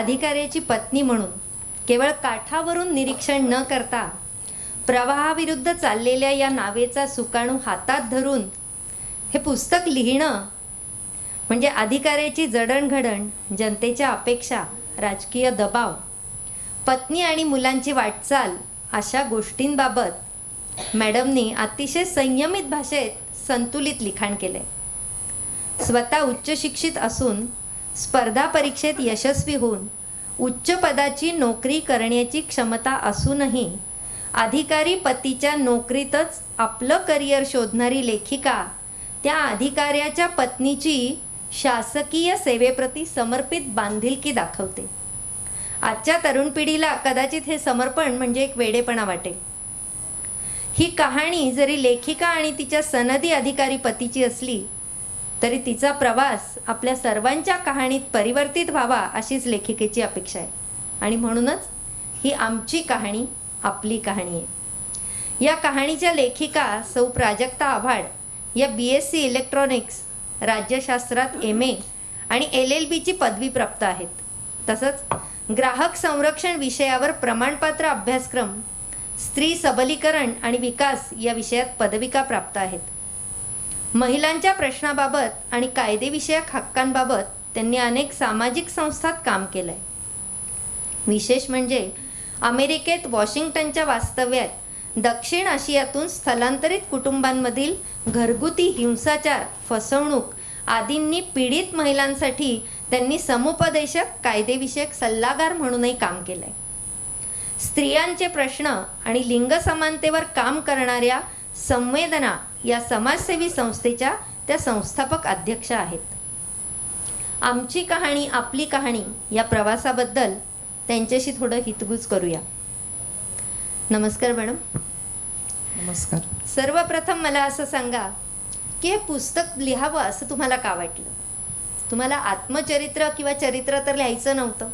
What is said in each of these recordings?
अधिकाऱ्याची पत्नी म्हणून केवळ काठावरून निरीक्षण न करता प्रवाहाविरुद्ध चाललेल्या या नावेचा सुकाणू हातात धरून हे पुस्तक लिहिणं म्हणजे अधिकाऱ्याची जडणघडण, जनतेच्या अपेक्षा, राजकीय दबाव, पत्नी आणि मुलांची वाटचाल अशा गोष्टींबाबत मॅडमनी अतिशय संयमित भाषेत संतुलित लिखाण केले. स्वतः उच्च शिक्षित असून स्पर्धा परीक्षेत यशस्वी होऊन उच्च पदाची नोकरी करण्याची क्षमता असूनही अधिकारी पतीच्या नोकरीतच आपलं करिअर शोधणारी लेखिका त्या अधिकाऱ्याच्या पत्नीची शासकीय सेवेप्रती समर्पित बांधिलकी दाखवते. आजच्या तरुण पिढीला कदाचित हे समर्पण म्हणजे एक वेडेपणा वाटेल. ही कहाणी जरी लेखिका आणि तिच्या सनदी अधिकारी पतीची असली तरी तिचा प्रवास आपल्या सर्वांच्या कहाणीत परिवर्तित व्हावा अशीच लेखिकेची अपेक्षा आहे. आणि म्हणूनच ही आमची कहाणी आपली कहाणी आहे. या कहाणीच्या लेखिका सौ प्राजक्ता आव्हाड या BSc इलेक्ट्रॉनिक्स, राज्यशास्त्रात MA आणि LLBची पदवी प्राप्त आहेत. तसंच ग्राहक संरक्षण विषयावर प्रमाणपत्र अभ्यासक्रम, स्त्री सबलीकरण आणि विकास या विषयात पदविका प्राप्त आहेत. महिलांच्या प्रश्नाबाबत आणि कायदेविषयक हक्कांबाबत त्यांनी अनेक सामाजिक संस्थांत काम केलं आहे. विशेष म्हणजे अमेरिकेत वॉशिंग्टनच्या वास्तव्यात दक्षिण आशियातून स्थलांतरित कुटुंबांमधील घरगुती हिंसाचार, फसवणूक आदींनी पीडित महिलांसाठी त्यांनी समुपदेशक, कायदेविषयक सल्लागार म्हणूनही काम केलं आहे. स्त्रियांचे प्रश्न आणि लिंग समानतेवर काम करणाऱ्या संवेदना या समाजसेवी संस्थेच्या त्या संस्थापक अध्यक्ष आहेत. आमची कहाणी आपली कहाणी या प्रवासाबद्दल त्यांच्याशी थोडं हितगुज करूया. नमस्कार मॅडम. नमस्कार. सर्वप्रथम मला असं सांगा की हे पुस्तक लिहावं असं तुम्हाला का वाटलं? तुम्हाला आत्मचरित्र किंवा चरित्र तर लिहायचं नव्हतं.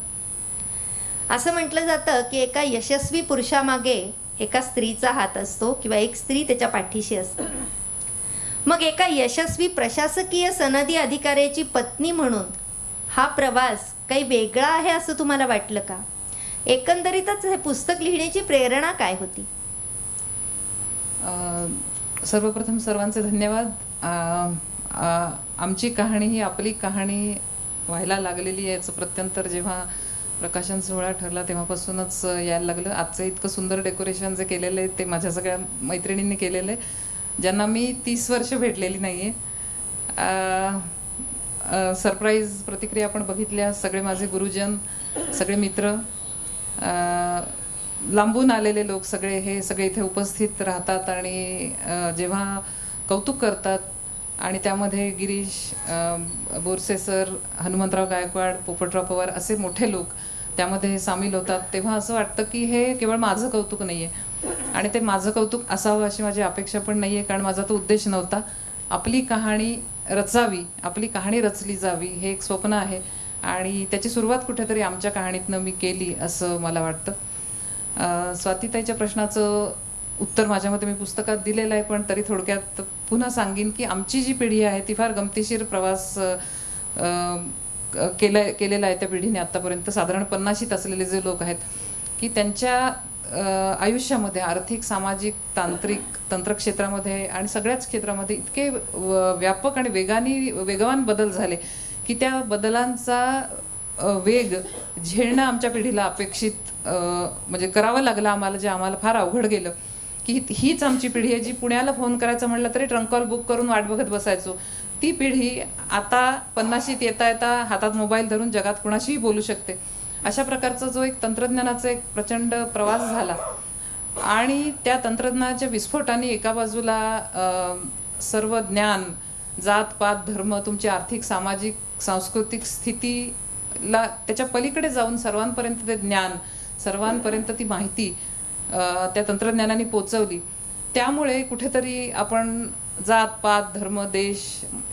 असं म्हटलं जातं की एका यशस्वी पुरुषामागे एका स्त्रीचा हात असतो किंवा एक स्त्री त्याच्या पाठीशी असते. मग एका यशस्वी प्रशासकीय सनदी अधिकाऱ्याची पत्नी म्हणून हा प्रवास काही वेगळा आहे असं तुम्हाला वाटलं का? एकंदरीतच हे पुस्तक लिहिण्याची प्रेरणा काय होती? सर्वप्रथम सर्वांचे धन्यवाद. आमची कहाणी ही आपली कहाणी व्हायला लागलेली आहे याचं प्रत्यंतर जेव्हा प्रकाशन सोहळा ठरला तेव्हापासूनच यायला लागलं. आजचं इतकं सुंदर डेकोरेशन जे केलेलं आहे ते माझ्या सगळ्या मैत्रिणींनी केलेलं आहे, ज्यांना मी 30 वर्ष भेटलेली नाही आहे. सरप्राईज प्रतिक्रिया आपण बघितल्या. सगळे माझे गुरुजन, सगळे मित्र, लांबून आलेले लोक सगळे इथे उपस्थित राहतात आणि जेव्हा कौतुक करतात आणि त्यामध्ये गिरीश बोरसे सर, हनुमंतराव गायकवाड, पोपटराव पवार असे मोठे लोक त्यामध्ये सामील होतात, तेव्हा असं वाटतं की हे केवळ माझं कौतुक नाही आहे आणि ते माझं कौतुक असावं अशी माझी अपेक्षा पण नाही आहे, कारण माझा तो उद्देश नव्हता. आपली कहाणी रचावी, आपली कहाणी रचली जावी हे एक स्वप्न आहे आणि त्याची सुरुवात कुठेतरी आमच्या कहाणीतनं मी केली असं मला वाटतं. स्वातीताईच्या प्रश्नाचं उत्तर माझ्या मते मी पुस्तकात दिलेलं आहे, पण तरी थोडक्यात पुन्हा सांगीन की आमची जी पिढी आहे ती फार गमतीशीर प्रवास केलेला आहे त्या पिढीने आत्तापर्यंत. साधारण 50शीत असलेले जे लोक आहेत की त्यांच्या आयुष्यामध्ये आर्थिक, सामाजिक, तांत्रिक, तंत्रक्षेत्रामध्ये आणि सगळ्याच क्षेत्रामध्ये इतके व्यापक आणि वेगवान बदल झाले की त्या बदलांचा वेग झेलणं आमच्या पिढीला अपेक्षित म्हणजे करावं लागलं आम्हाला, जे आम्हाला फार अवघड गेलं. की हीच आमची पिढी आहे जी पुण्याला फोन करायचं म्हटलं तरी ट्रंक कॉल बुक करून वाट बघत बसायचो. ती पिढी आता 50शीत येता येता हातात मोबाईल धरून जगात कुणाशीही बोलू शकते. अशा प्रकारचा जो एक तंत्रज्ञानाचा एक प्रचंड प्रवास झाला आणि त्या तंत्रज्ञानाच्या विस्फोटाने एका बाजूला सर्व ज्ञान, जात पात, धर्म, तुमची आर्थिक, सामाजिक, सांस्कृतिक स्थितीला त्याच्या पलीकडे जाऊन सर्वांपर्यंत ते ज्ञान, सर्वांपर्यंत ती माहिती त्या तंत्रज्ञानाने पोचवली. त्यामुळे कुठेतरी आपण जात पात, धर्म, देश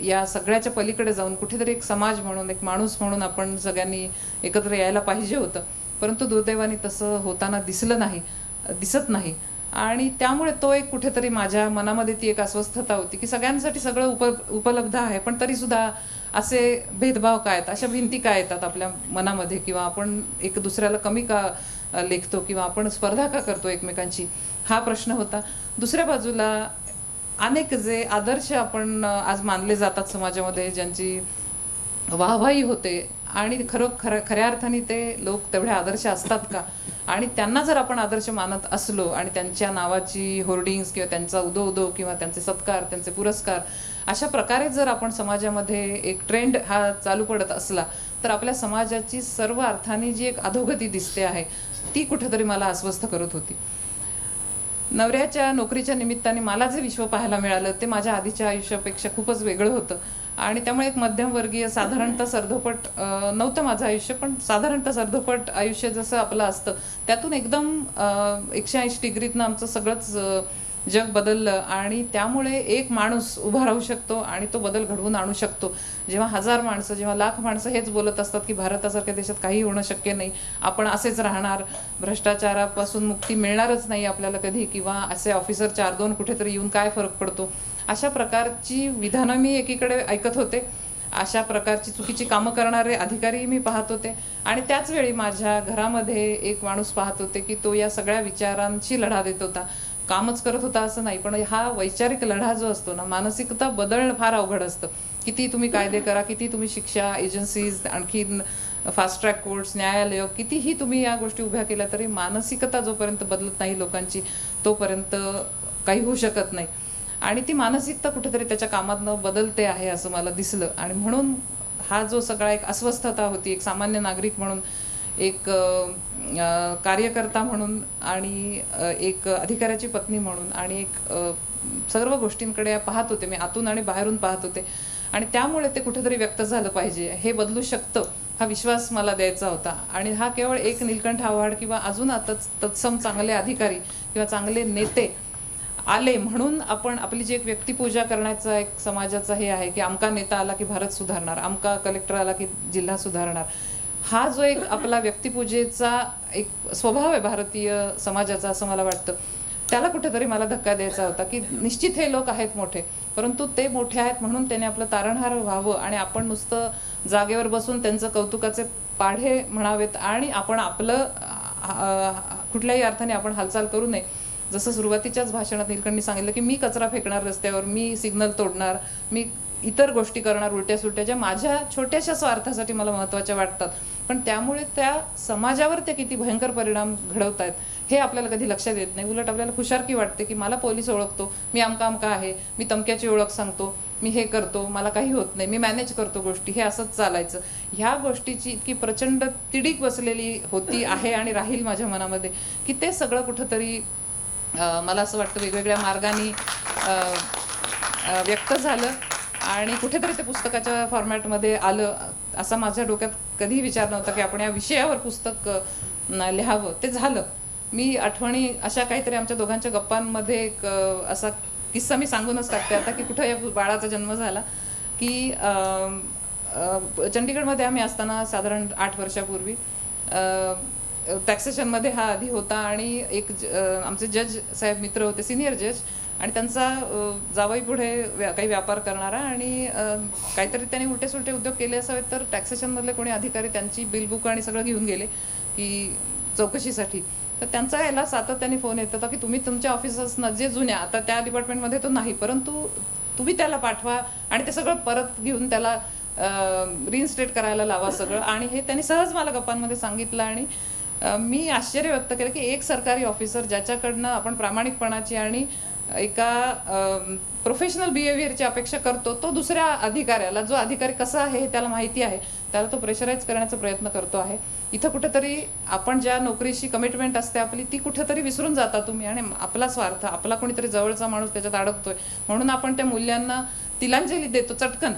या सगळ्याच्या पलीकडे जाऊन कुठेतरी एक समाज म्हणून, एक माणूस म्हणून आपण सगळ्यांनी एकत्र यायला पाहिजे होतं. परंतु दुर्दैवाने तसं होताना दिसत नाही आणि त्यामुळे तो एक कुठेतरी माझ्या मनामध्ये ती एक अस्वस्थता होती की सगळ्यांसाठी सगळं उपलब्ध आहे, पण तरीसुद्धा असे भेदभाव काय आहेत, अशा भिंती काय येतात आपल्या मनामध्ये, किंवा आपण एक दुसऱ्याला कमी का लेखतो, किंवा आपण स्पर्धा का करतो एकमेकांची, हा प्रश्न होता. दुसऱ्या बाजूला अनेक जे आदर्श आपण आज मानले जातात समाजामध्ये, ज्यांची वाहवाही होते, आणि खऱ्या अर्थाने ते लोक तेवढे आदर्श असतात का, आणि त्यांना जर आपण आदर्श मानत असलो आणि त्यांच्या नावाची होर्डिंग्स किंवा त्यांचा उदो किंवा त्यांचे सत्कार, त्यांचे पुरस्कार अशा प्रकारे जर आपण समाजामध्ये एक ट्रेंड हा चालू पडत असला, तर आपल्या समाजाची सर्व अर्थाने जी एक अधोगती दिसते आहे ती कुठेतरी मला अस्वस्थ करत होती. नवऱ्याच्या नोकरीच्या निमित्ताने मला जे विश्व पाहायला मिळालं ते माझ्या आधीच्या आयुष्यापेक्षा खूपच वेगळं होतं, आणि त्यामुळे एक मध्यमवर्गीय साधारणतः सर्धोपट नव्हतं माझं आयुष्य, पण साधारणतः सर्धोपट आयुष्य जसं आपलं असतं त्यातून एकदम 180 डिग्रीतनं आमचं सगळंच जग बदललं. आणि त्यामुळे एक माणूस उभा राहू शकतो आणि तो बदल घडवून आणू शकतो. जेव्हा 1000 माणसं, जेव्हा लाख माणसं हेच बोलत असतात की भारतासारख्या देशात काही होणं शक्य नाही, आपण असेच राहणार, भ्रष्टाचारापासून मुक्ती मिळणारच नाही आपल्याला कधी, किंवा असे ऑफिसर 4-2 कुठेतरी येऊन काय फरक पडतो, अशा प्रकारची विधानं मी एकीकडे ऐकत होते. अशा प्रकारची चुकीची कामं करणारे अधिकारी मी पाहत होते, आणि त्याच वेळी माझ्या घरामध्ये एक माणूस पाहत होते की तो या सगळ्या विचारांशी लढा देत होता. कामच करत होता असं नाही, पण हा वैचारिक लढा जो असतो ना, मानसिकता बदलणं फार अवघड असतं. किती तुम्ही कायदे करा, किती तुम्ही शिक्षा एजन्सीज, आणखीन फास्ट ट्रॅक कोर्ट्स, न्यायालय, कितीही तुम्ही या गोष्टी उभ्या केल्या तरी मानसिकता जोपर्यंत बदलत नाही लोकांची, तोपर्यंत काही होऊ शकत नाही. आणि ती मानसिकता कुठेतरी त्याच्या कामातनं बदलते आहे असं मला दिसलं. आणि म्हणून हा जो सगळा एक अस्वस्थता होती, एक सामान्य नागरिक म्हणून, एक कार्यकर्ता म्हणून, आणि एक अधिकाऱ्याची पत्नी म्हणून, आणि एक सर्व गोष्टींकडे पाहत होते मी, आतून आणि बाहेरून पाहत होते, आणि त्यामुळे ते कुठेतरी व्यक्त झालं पाहिजे, हे बदलू शकतं, हा विश्वास मला द्यायचा होता. आणि हा केवळ एक नीलकंठ आव्हाड किंवा अजून तत्सम चांगले अधिकारी किंवा चांगले नेते आले म्हणून आपण आपली जी एक व्यक्तिपूजा करण्याचा एक समाजाचा हे आहे की अमका नेता आला की भारत सुधारणार, अमका कलेक्टर आला की जिल्हा सुधारणार, हा जो एक आपला व्यक्तिपूजेचा एक स्वभाव आहे भारतीय समाजाचा असं मला वाटतं, त्याला कुठेतरी मला धक्का द्यायचा होता की निश्चित हे लोक आहेत मोठे, परंतु ते मोठे आहेत म्हणून त्याने आपलं तारणहार व्हावं आणि आपण नुसतं जागेवर बसून त्यांचं कौतुकाचे पाढे म्हणावेत आणि आपण आपलं कुठल्याही अर्थाने आपण हालचाल करू नये. जसं सुरुवातीच्याच भाषणात नीलकंठनी सांगितलं की मी कचरा फेकणार रस्त्यावर, मी सिग्नल तोडणार, मी इतर गोष्टी करणार उलट्या सुलट्या, ज्या माझ्या छोट्याशा स्वार्थासाठी मला महत्त्वाच्या वाटतात, पण त्यामुळे त्या समाजावर ते किती भयंकर परिणाम घडवत आहेत हे आपल्याला कधी लक्षात येत नाही. उलट आपल्याला खुशारकी वाटते की मला पोलीस ओळखतो, मी अमका अमका आहे, मी तमक्याची ओळख सांगतो, मी हे करतो, मला काही होत नाही, मी मॅनेज करतो गोष्टी, हे असंच चालायचं. ह्या गोष्टीची इतकी प्रचंड तिडीक बसलेली होती आहे आणि राहील माझ्या मनामध्ये की ते सगळं कुठंतरी मला असं वाटतं वेगवेगळ्या मार्गाने व्यक्त झालं आणि कुठेतरी ते पुस्तकाच्या फॉर्मॅटमध्ये आलं. असा माझ्या डोक्यात कधीही विचार नव्हता की आपण या विषयावर पुस्तक लिहावं. ते झालं. मी आठवणी अशा काहीतरी आमच्या दोघांच्या गप्पांमध्ये एक असा किस्सा मी सांगूनच टाकते आता की कुठं या बाळाचा जन्म झाला की चंडीगडमध्ये आम्ही असताना साधारण 8 वर्षापूर्वी टॅक्सेशनमध्ये हा आधी होता आणि एक आमचे जज साहेब मित्र होते, सिनियर जज, आणि त्यांचा जावई पुढे काही व्यापार करणारा आणि काहीतरी त्यांनी उलटे सुलटे उद्योग केले असावेत, तर टॅक्सेशनमधले कोणी अधिकारी त्यांची बिल बुक आणि सगळं घेऊन गेले की चौकशीसाठी. तर त्यांचा याला सातत्याने फोन येत होता की तुम्ही तुमच्या ऑफिसर्सना जे जुन्या, आता त्या डिपार्टमेंटमध्ये तो नाही, परंतु तुम्ही त्याला पाठवा आणि ते सगळं परत घेऊन त्याला रिइन्स्टेट करायला लावा सगळं. आणि हे त्यांनी सहज मला गप्पांमध्ये सांगितलं आणि मी आश्चर्य व्यक्त केलं की एक सरकारी ऑफिसर ज्याच्याकडनं आपण प्रामाणिकपणाची आणि एका प्रोफेशनल बिहेवियरची अपेक्षा करतो, तो दुसऱ्या अधिकाऱ्याला, जो अधिकारी कसा आहे हे त्याला माहिती आहे, त्याला तो प्रेशराईज करण्याचा प्रयत्न करतो आहे. इथं कुठेतरी आपण ज्या नोकरीशी कमिटमेंट असते आपली ती कुठेतरी विसरून जाता तुम्ही आणि आपला स्वार्थ, आपला कोणीतरी जवळचा माणूस त्याच्यात अडकतोय म्हणून आपण त्या मूल्यांना तिलांजली देतो चटकन,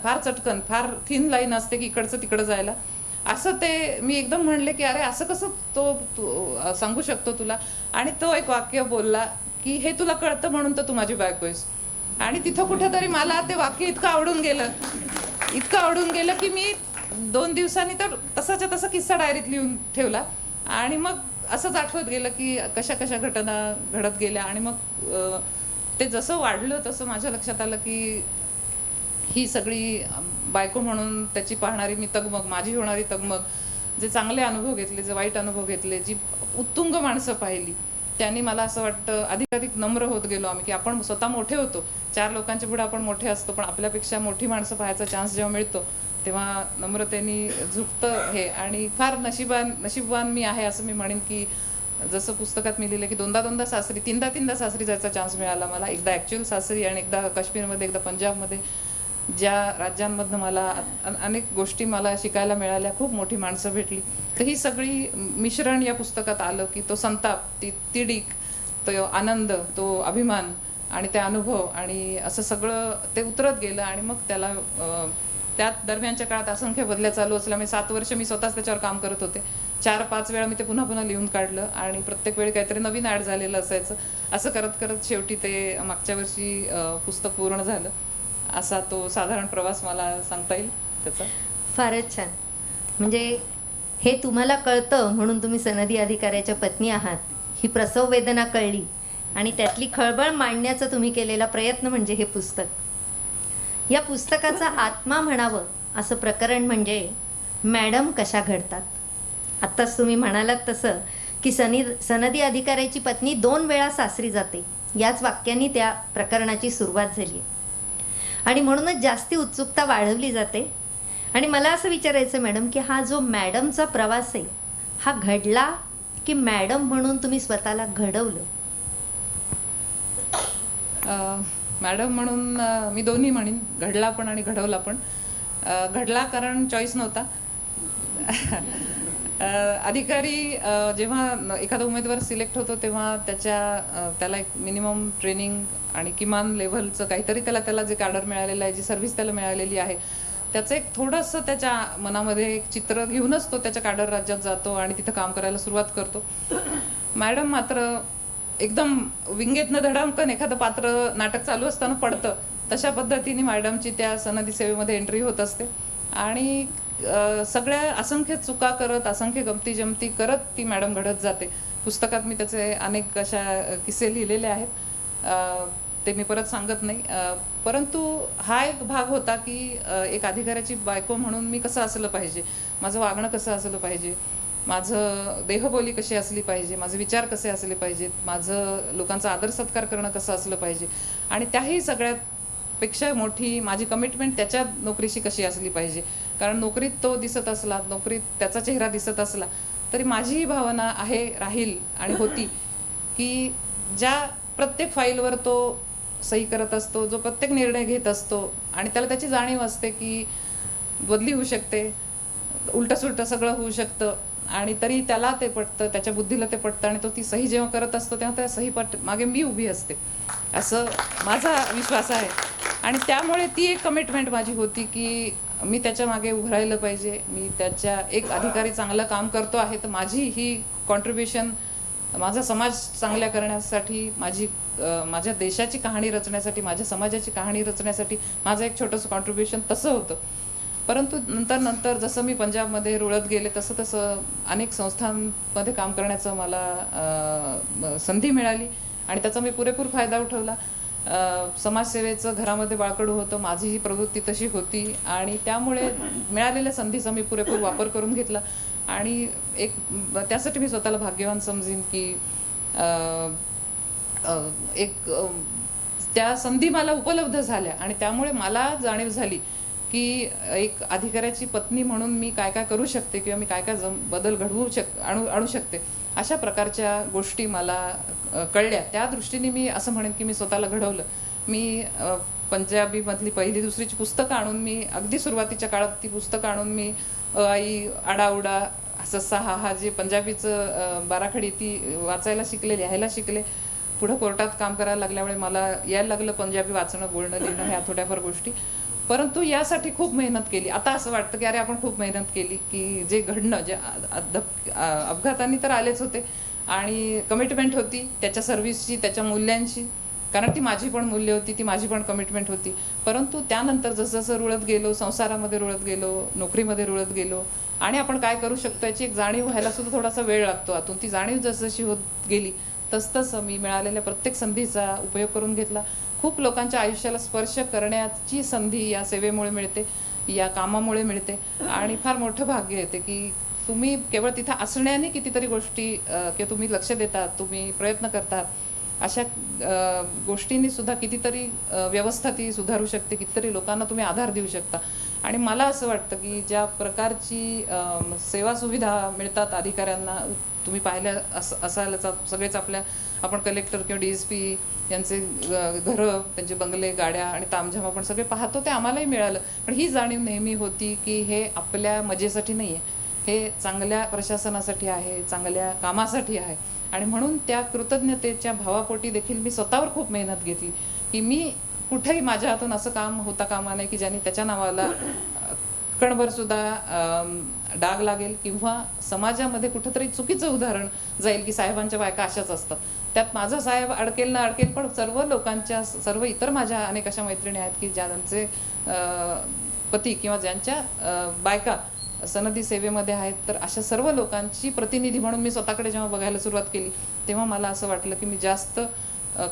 फार थिन लाईन असते की इकडचं तिकडं जायला. असं ते मी एकदम म्हणले की अरे असं कसं तो सांगू शकतो तुला. आणि तो एक वाक्य बोलला की हे तुला कळतं म्हणून तर तू माझी बायको आहेस. आणि तिथं कुठेतरी मला ते वाक्य इतकं आवडून गेलं की मी 2 दिवसांनी तर तसाच्या तसा किस्सा डायरीत लिहून ठेवला. आणि मग असंच आठवत गेलं की कशा कशा घटना घडत गेल्या. आणि मग ते जसं वाढलं तसं माझ्या लक्षात आलं की ही सगळी बायको म्हणून त्याची पाहणारी मी तगमग, माझी होणारी तगमग, जे चांगले अनुभव घेतले, जे वाईट अनुभव घेतले, जी उत्तुंग माणसं पाहिली, त्यांनी मला असं वाटतं अधिकाधिक नम्र होत गेलो आम्ही, की आपण स्वतः मोठे होतो. 4 लोकांच्या पुढे आपण मोठे असतो, पण आपल्यापेक्षा मोठी माणसं पाहायचा चान्स जेव्हा मिळतो तेव्हा नम्रतेने झुकतं हे. आणि फार नशीबवान मी आहे असं मी म्हणेन, की जसं पुस्तकात मी लिहिलं, की दोनदा सासरी, तीनदा सासरी जायचा चान्स मिळाला मला. एकदा ॲक्च्युअल सासरी आणि एकदा काश्मीरमध्ये, एकदा पंजाबमध्ये. ज्या राज्यांमधनं मला अनेक गोष्टी मला शिकायला मिळाल्या, खूप मोठी माणसं भेटली. तर ही सगळी मिश्रण या पुस्तकात आलं, की तो संताप, ती तिडीक, तो आनंद, तो अभिमान आणि ते अनुभव, आणि असं सगळं ते उतरत गेलं. आणि मग त्याला त्यात दरम्यानच्या काळात असंख्य बदल्या चालू असल्यामुळे 7 वर्ष मी स्वतःच त्याच्यावर काम करत होते. 4-5 वेळा मी ते पुन्हा लिहून काढलं आणि प्रत्येक वेळी काहीतरी नवीन ॲड झालेलं असायचं. असं करत शेवटी ते मागच्या वर्षी पुस्तक पूर्ण झालं. असा तो साधारण प्रवास मला सांगता येईल त्याचा. फारच छान. म्हणजे हे तुम्हाला कळतं म्हणून तुम्ही सनदी अधिकाऱ्याच्या पत्नी आहात, ही प्रसव वेदना कळली आणि त्यातली खळबळ मांडण्याचा तुम्ही केलेला प्रयत्न म्हणजे हे पुस्तक. या पुस्तकाचा आत्मा म्हणावं असं प्रकरण म्हणजे मॅडम कशा घडतात. आत्ताच तुम्ही म्हणालात तसं की सनदी अधिकाऱ्याची पत्नी 2 वेळा सासरी जाते, याच वाक्याने त्या प्रकरणाची सुरुवात झाली आहे. आणि म्हणूनच जास्ती उत्सुकता वाढवली जाते. आणि मला असं विचारायचं मॅडम, की हा जो मॅडमचा प्रवास आहे, हा घडला की मॅडम म्हणून तुम्ही स्वतःला घडवलं? मॅडम म्हणून मी दोन्ही म्हणेन, घडला पण आणि घडवला पण. घडला कारण चॉईस नव्हता. अधिकारी जेव्हा एखादा उमेदवार सिलेक्ट होतो तेव्हा त्याला एक मिनिमम ट्रेनिंग आणि किमान लेव्हलचं काहीतरी त्याला जे कॅडर मिळालेलं आहे, जी सर्व्हिस त्याला मिळालेली आहे, त्याचं एक थोडंसं त्याच्या मनामध्ये एक चित्र घेऊनच तो त्याच्या कॅडर राज्यात जातो आणि तिथं काम करायला सुरुवात करतो. मॅडम मात्र एकदम विंगेतनं धडामकन एखादं पात्र नाटक चालू असताना पडतं, तशा पद्धतीने मॅडमची त्या सनदी सेवेमध्ये एंट्री होत असते. आणि सगळ्या असंख्य चुका करत, असंख्य गमती जमती करत ती मॅडम घडत जाते. पुस्तकात मी त्याचे अनेक अशा किस्से लिहिलेले आहेत, ते मी परत सांगत नाही. परंतु हा एक भाग होता की एक अधिकाऱ्याची बायको म्हणून मी कसं असलं पाहिजे, माझं वागणं कसं असलं पाहिजे, माझं देहबोली कशी असली पाहिजे, माझे विचार कसे असले पाहिजेत, माझं लोकांचा आदर सत्कार करणं कसं असलं पाहिजे, आणि त्याही सगळ्यात पेक्षा मोठी माझी कमिटमेंट त्याच्या नोकरीशी कशी असली पाहिजे. कारण नोकरीत तो दिसत असला, नोकरीत त्याचा चेहरा दिसत असला, तरी माझी भावना आहे, राहील आणि होती की ज्या प्रत्येक फाईलवर तो सही करत असतो, जो प्रत्येक निर्णय घेत असतो, आणि त्याला त्याची जाणीव असते की बदली होऊ शकते, उलटं सगळं होऊ शकतं, आणि तरी त्याला ते पटतं, त्याच्या बुद्धीला ते पटतं, आणि तो ती सही जेव्हा करत असतो तेव्हा त्या सही मागे मी उभी असते, असं माझा विश्वास आहे. आणि त्यामुळे ती एक कमिटमेंट माझी होती की मी त्याच्या मागे उभं राहिलं पाहिजे. मी त्याच्या एक अधिकारी चांगलं काम करतो आहे तर माझी ही कॉन्ट्रीब्युशन माझा समाज चांगल्या करण्यासाठी, माझ्या देशाची कहाणी रचण्यासाठी, माझ्या समाजाची कहाणी रचण्यासाठी माझं एक छोटंसं कॉन्ट्रीब्युशन तसं होतं. परंतु नंतर जसं मी पंजाबमध्ये रुळत गेले तसं अनेक संस्थांमध्ये काम करण्याचं मला संधी मिळाली आणि त्याचा मी पुरेपूर फायदा उठवला. समाजसेवेचं घरामध्ये बाळकडू होतं, माझी ही प्रवृत्ती तशी होती, आणि त्यामुळे मिळालेल्या संधीचा मी पुरेपूर वापर करून घेतला. आणि त्यासाठी मी स्वतःला भाग्यवान समजीन की त्या संधी मला उपलब्ध झाल्या, आणि त्यामुळे मला जाणीव झाली की एक अधिकाऱ्याची पत्नी म्हणून मी काय काय करू शकते, किंवा मी काय काय बदल आणू शकते. अशा प्रकारच्या गोष्टी मला कळल्या. त्या दृष्टीने मी असं म्हणेन की मी स्वतःला घडवलं. मी पंजाबीमधली 1ली 2रीची पुस्तकं आणून, मी अगदी सुरुवातीच्या काळात ती पुस्तकं आणून मी आई, आडाउडा, सस्सा हा जे पंजाबीचं बाराखडी ती वाचायला शिकले, लिहायला शिकले. पुढं कोर्टात काम करायला लागल्यामुळे मला यायला लागलं पंजाबी वाचणं, बोलणं, लिहिणं, ह्या थोड्याफार गोष्टी. परंतु यासाठी खूप मेहनत केली. आता असं वाटतं की अरे आपण खूप मेहनत केली, की जे घडणं, जे अपघातांनी तर आलेच होते, आणि कमिटमेंट होती त्याच्या सर्व्हिसची, त्याच्या मूल्यांची, कारण ती माझी पण मूल्य होती, ती माझी पण कमिटमेंट होती. परंतु त्यानंतर जसं रुळत गेलो, संसारामध्ये रुळत गेलो, नोकरीमध्ये रुळत गेलो, आणि आपण काय करू शकतो याची एक जाणीव व्हायला सुद्धा थोडासा वेळ लागतो. आतून ती जाणीव जसजशी होत गेली तसतसं मी मिळालेल्या प्रत्येक संधीचा उपयोग करून घेतला, खूप लोकांच्या आयुष्याला स्पर्श करण्याची संधी या सेवेमुळे मिळते, या कामामुळे मिळते. आणि फार मोठं भाग्य येते की तुम्ही केवळ तिथं असण्याने कितीतरी गोष्टी किंवा तुम्ही लक्ष देतात, तुम्ही प्रयत्न करतात, अशा गोष्टींनी सुद्धा कितीतरी व्यवस्था ती सुधारू शकते, कितीतरी लोकांना तुम्ही आधार देऊ शकता. आणि मला असं वाटतं की ज्या प्रकारची सेवा सुविधा मिळतात अधिकाऱ्यांना, तुम्ही पाहिल्या असायलाच सगळेच आपण कलेक्टर किंवा DSP यांचे घरं, त्यांचे बंगले, गाड्या आणि तामझाम आपण सगळे पाहतो, ते आम्हालाही मिळालं. पण ही जाणीव नेहमी होती की हे आपल्या मजेसाठी नाही आहे, हे चांगल्या प्रशासनासाठी आहे, चांगल्या कामासाठी आहे. आणि म्हणून त्या कृतज्ञतेच्या भावापोटी देखील मी स्वतःवर खूप मेहनत घेतली की मी कुठेही माझ्या हातून असं काम होता कामा नये की ज्यांनी त्याच्या नावाला कणभर सुद्धा डाग लागेल किंवा समाजामध्ये कुठंतरी चुकीचं उदाहरण जाईल की साहेबांच्या बायका अशाच असतात. त्यात माझा साहेब अडकेल ना अडकेल, पण सर्व लोकांच्या, सर्व इतर माझ्या अनेक अशा मैत्रिणी आहेत की ज्यांचे पती किंवा ज्यांच्या बायका सनदी सेवेमध्ये आहेत. तर अशा सर्व लोकांची प्रतिनिधी म्हणून मी स्वतःकडे जेव्हा बघायला सुरुवात केली तेव्हा मला असं वाटलं की मी जास्त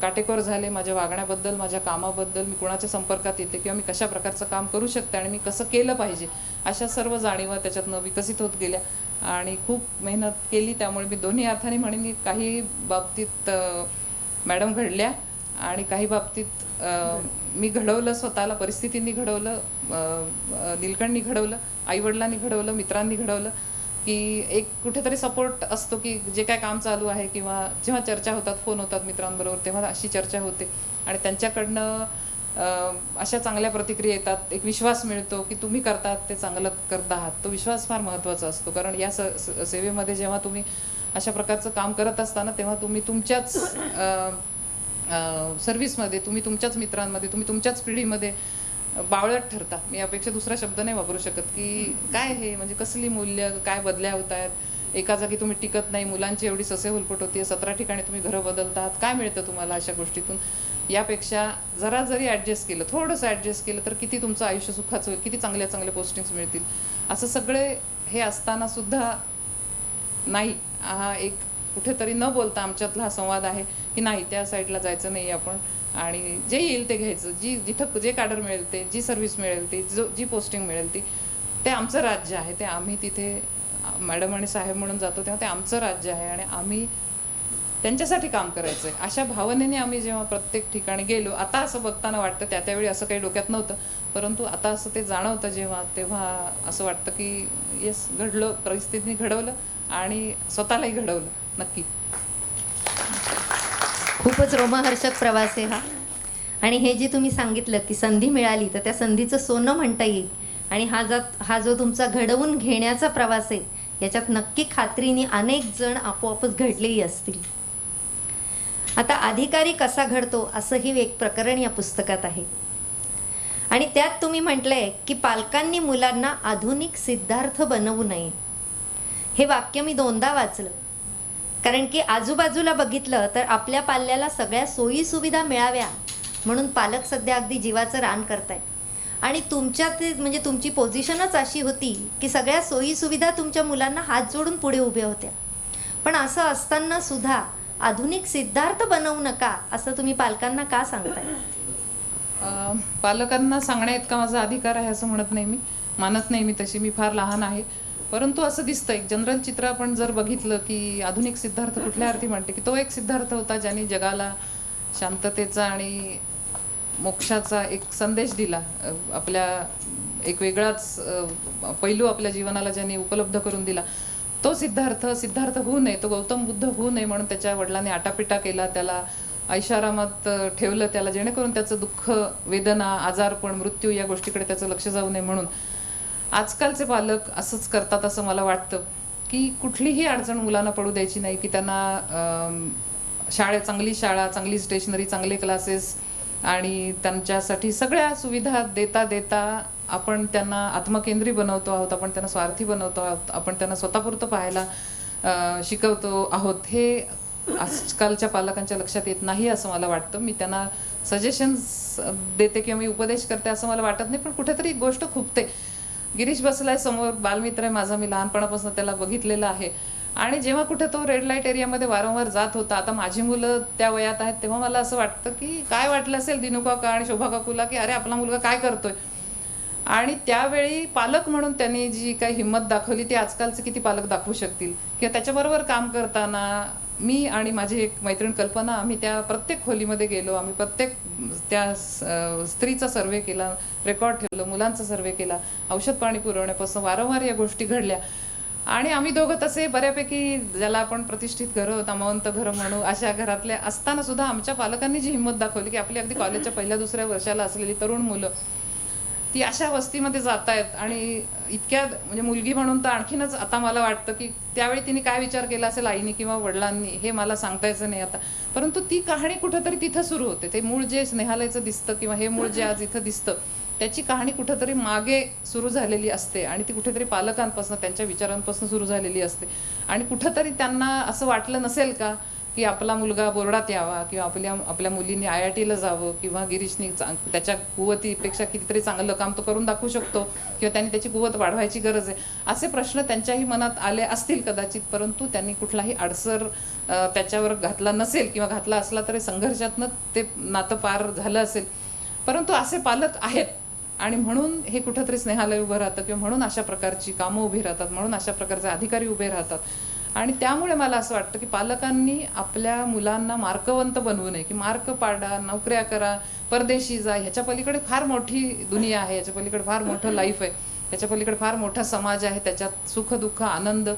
काटेकोर झाले माझ्या वागण्याबद्दल, माझ्या कामाबद्दल, मी कोणाच्या संपर्कात येते किंवा मी कशा प्रकारचं काम करू शकते आणि मी कसं केलं पाहिजे, अशा सर्व जाणीवा त्याच्यातनं विकसित होत गेल्या. आणि खूप मेहनत केली. त्यामुळे मी दोन्ही अर्थाने म्हणेन की काही बाबतीत मॅडम घडल्या आणि काही बाबतीत मी घडवलं, स्वतःला परिस्थितींनी घडवलं, नीलकंठनी घडवलं, आईवडिलांनी घडवलं, मित्रांनी घडवलं की एक कुठेतरी सपोर्ट असतो की जे काय काम चालू आहे किंवा जेव्हा चर्चा होतात, फोन होतात मित्रांबरोबर, तेव्हा अशी चर्चा होते आणि त्यांच्याकडनं अशा चांगल्या प्रतिक्रिया येतात. एक विश्वास मिळतो की तुम्ही करतात ते चांगलं करत आहात. तो विश्वास फार महत्त्वाचा असतो, कारण या सेवेमध्ये जेव्हा तुम्ही अशा प्रकारचं काम करत असताना तेव्हा तुम्ही तुमच्याच सर्व्हिसमध्ये, तुम्ही तुमच्याच मित्रांमध्ये, तुम्ही तुमच्याच पिढीमध्ये बावळट ठरता. मी यापेक्षा दुसरा शब्द नाही वापरू शकत की काय हे म्हणजे कसली मूल्य, काय बदल्या होत आहेत, एका जागी तुम्ही टिकत नाही, मुलांची एवढी ससे हुलपट होती, 17 ठिकाणी तुम्ही घरं बदलतात, काय मिळतं तुम्हाला अशा गोष्टीतून. यापेक्षा जरा जरी ॲडजस्ट केलं, थोडंसं ॲडजस्ट केलं तर किती तुमचं आयुष्य सुखाचं होईल, किती चांगल्या चांगल्या पोस्टिंग्स मिळतील. असं सगळे हे असताना सुद्धा नाही, हा एक कुठेतरी न बोलता आमच्यातला हा संवाद आहे की नाही, त्या साईडला जायचं नाही आपण आणि जे येईल ते घ्यायचं, जिथं जे काडर मिळेल ते, जी सर्व्हिस मिळेल ती, जी पोस्टिंग मिळेल ती, ते आमचं राज्य आहे. ते आम्ही तिथे मॅडम आणि साहेब म्हणून जातो तेव्हा ते आमचं राज्य आहे आणि आम्ही त्यांच्यासाठी काम करायचं आहे, अशा भावनेने आम्ही जेव्हा प्रत्येक ठिकाणी गेलो. आता असं बघताना वाटतं, त्यावेळी असं काही डोक्यात नव्हतं, परंतु आता असं ते जाणवतं जेव्हा, तेव्हा असं वाटतं की येस, घडलं, परिस्थितीने घडवलं आणि स्वतःलाही घडवलं. नक्की खूपच रोमहर्षक प्रवास आहे हा. आणि हे जे तुम्ही सांगितलं की संधी मिळाली तर त्या संधीचं सोनं म्हणता येईल. आणि हा जो तुमचा घडवून घेण्याचा प्रवास आहे, याच्यात नक्की खात्रीने अनेक जण आपोआपच घडलेही असतील. आता अधिकारी कसा घडतो असंही एक प्रकरण या पुस्तकात आहे. आणि त्यात तुम्ही म्हटलंय की पालकांनी मुलांना आधुनिक सिद्धार्थ बनवू नये. हे वाक्य मी 2दा वाचलं, कारण की आजूबाजूला बघितलं तर आपल्या पाल्याला सगळ्या सोयी सुविधा मिळाव्या म्हणून पालक सध्या अगदी जीवाचं रान करतायत. आणि म्हणजे तुमची पोझिशनच अशी होती की सगळ्या सोयी सुविधा तुमच्या मुलांना हात जोडून पुढे उभ्या होत्या. पण असं असताना सुद्धा आधुनिक सिद्धार्थ बनवू नका असं तुम्ही पालकांना का सांगताय? पालकांना सांगण्या इतका माझा अधिकार आहे असं म्हणत नाही, मी मानत नाही मी तशी, मी फार लहान आहे. परंतु असं दिसतं, एक जनरल चित्र आपण जर बघितलं की आधुनिक सिद्धार्थ कुठल्या अर्थी म्हणते की तो एक सिद्धार्थ होता ज्याने जगाला शांततेचा आणि मोक्षाचा एक संदेश दिला. आपल्या एक वेगळाच पैलू आपल्या जीवनाला ज्याने उपलब्ध करून दिला. तो सिद्धार्थ होऊ नये, तो गौतम बुद्ध होऊ नये म्हणून त्याच्या वडिलांनी आटापिटा केला, त्याला ऐशारामात ठेवलं, त्याला जेणेकरून त्याचं दुःख, वेदना, आजारपण, मृत्यू या गोष्टीकडे त्याचं लक्ष जाऊ नये म्हणून. आजकालचे पालक असंच करतात असं मला वाटतं की कुठलीही अडचण मुलांना पडू द्यायची नाही, की त्यांना चांगली शाळा, चांगली स्टेशनरी, चांगले क्लासेस आणि त्यांच्यासाठी सगळ्या सुविधा देता आपण त्यांना आत्मकेंद्री बनवतो आहोत, आपण त्यांना स्वार्थी बनवतो आहोत, आपण त्यांना स्वतःपुरतं पाहायला शिकवतो आहोत. हे आजकालच्या पालकांच्या लक्षात येत नाही असं मला वाटतं. मी त्यांना सजेशन्स देते किंवा मी उपदेश करते असं मला वाटत नाही, पण कुठेतरी एक गोष्ट खुपते. गिरीश बसलाय समोर, बालमित्र आहे माझा, मी लहानपणापासून त्याला बघितलेलं आहे आणि जेव्हा कुठे तो रेड लाईट एरियामध्ये वारंवार जात होता, आता माझी मुलं त्या वयात आहेत, तेव्हा मला असं वाटतं की काय वाटलं असेल दिनू काका आणि शोभा काकूला की अरे आपला मुलगा काय करतोय. आणि त्यावेळी पालक म्हणून त्यांनी जी काही हिंमत दाखवली ती आजकालचे किती पालक दाखवू शकतील. किंवा त्याच्याबरोबर काम करताना मी आणि माझी एक मैत्रीण कल्पना, आम्ही त्या प्रत्येक खोलीमध्ये गेलो, आम्ही प्रत्येक त्या स्त्रीचा सर्वे केला, रेकॉर्ड ठेवलं, मुलांचा सर्वे केला, औषध पाणी पुरवण्यापासून वारंवार या गोष्टी घडल्या. आणि आम्ही दोघं तसे बऱ्यापैकी ज्याला आपण प्रतिष्ठित घरं, नामवंत घरं म्हणू, अशा घरातल्या असताना सुद्धा आमच्या पालकांनी जी हिंमत दाखवली की आपली अगदी कॉलेजच्या पहिल्या दुसऱ्या वर्षाला असलेली तरुण मुलं ती अशा वस्तीमध्ये जात आहेत. आणि इतक्या म्हणजे मुलगी म्हणून तर आणखीनच आता मला वाटतं की त्यावेळी तिने काय विचार केला असेल आईने किंवा वडिलांनी, हे मला सांगता यायचं नाही आता. परंतु ती कहाणी कुठंतरी तिथं सुरू होते. ते मूळ जे स्नेहालयचं दिसतं किंवा हे मूळ जे आज इथं दिसतं त्याची कहाणी कुठंतरी मागे सुरू झालेली असते. आणि ती कुठेतरी पालकांपासून, त्यांच्या विचारांपासून सुरू झालेली असते. आणि कुठंतरी त्यांना असं वाटलं नसेल का की आपला मुलगा बोर्डात यावा किंवा आपल्या मुलींनी IIT-ला जावं किंवा गिरीशनी त्याच्या कुवतीपेक्षा कितीतरी चांगलं काम तो करून दाखवू शकतो किंवा त्यांनी त्याची कुवत वाढवायची गरज आहे, असे प्रश्न त्यांच्याही मनात आले असतील कदाचित. परंतु त्यांनी कुठलाही अडसर त्याच्यावर घातला नसेल किंवा घातला असला तरी संघर्षातनं ते नातं पार झालं असेल. परंतु असे पालक आहेत आणि म्हणून हे कुठंतरी स्नेहालय उभं राहतं किंवा म्हणून अशा प्रकारची कामं उभी राहतात, म्हणून अशा प्रकारचे अधिकारी उभे राहतात. आणि त्यामुळे मला असं वाटतं की पालकांनी आपल्या मुलांना मार्कवंत बनवू नये, की मार्क पाडा, नोकऱ्या करा, परदेशी जा, ह्याच्या पलीकडे फार मोठी दुनिया आहे, याच्या पलीकडे फार मोठं लाईफ आहे, त्याच्या पलीकडे फार मोठा समाज आहे, त्याच्यात सुख दुःख आनंद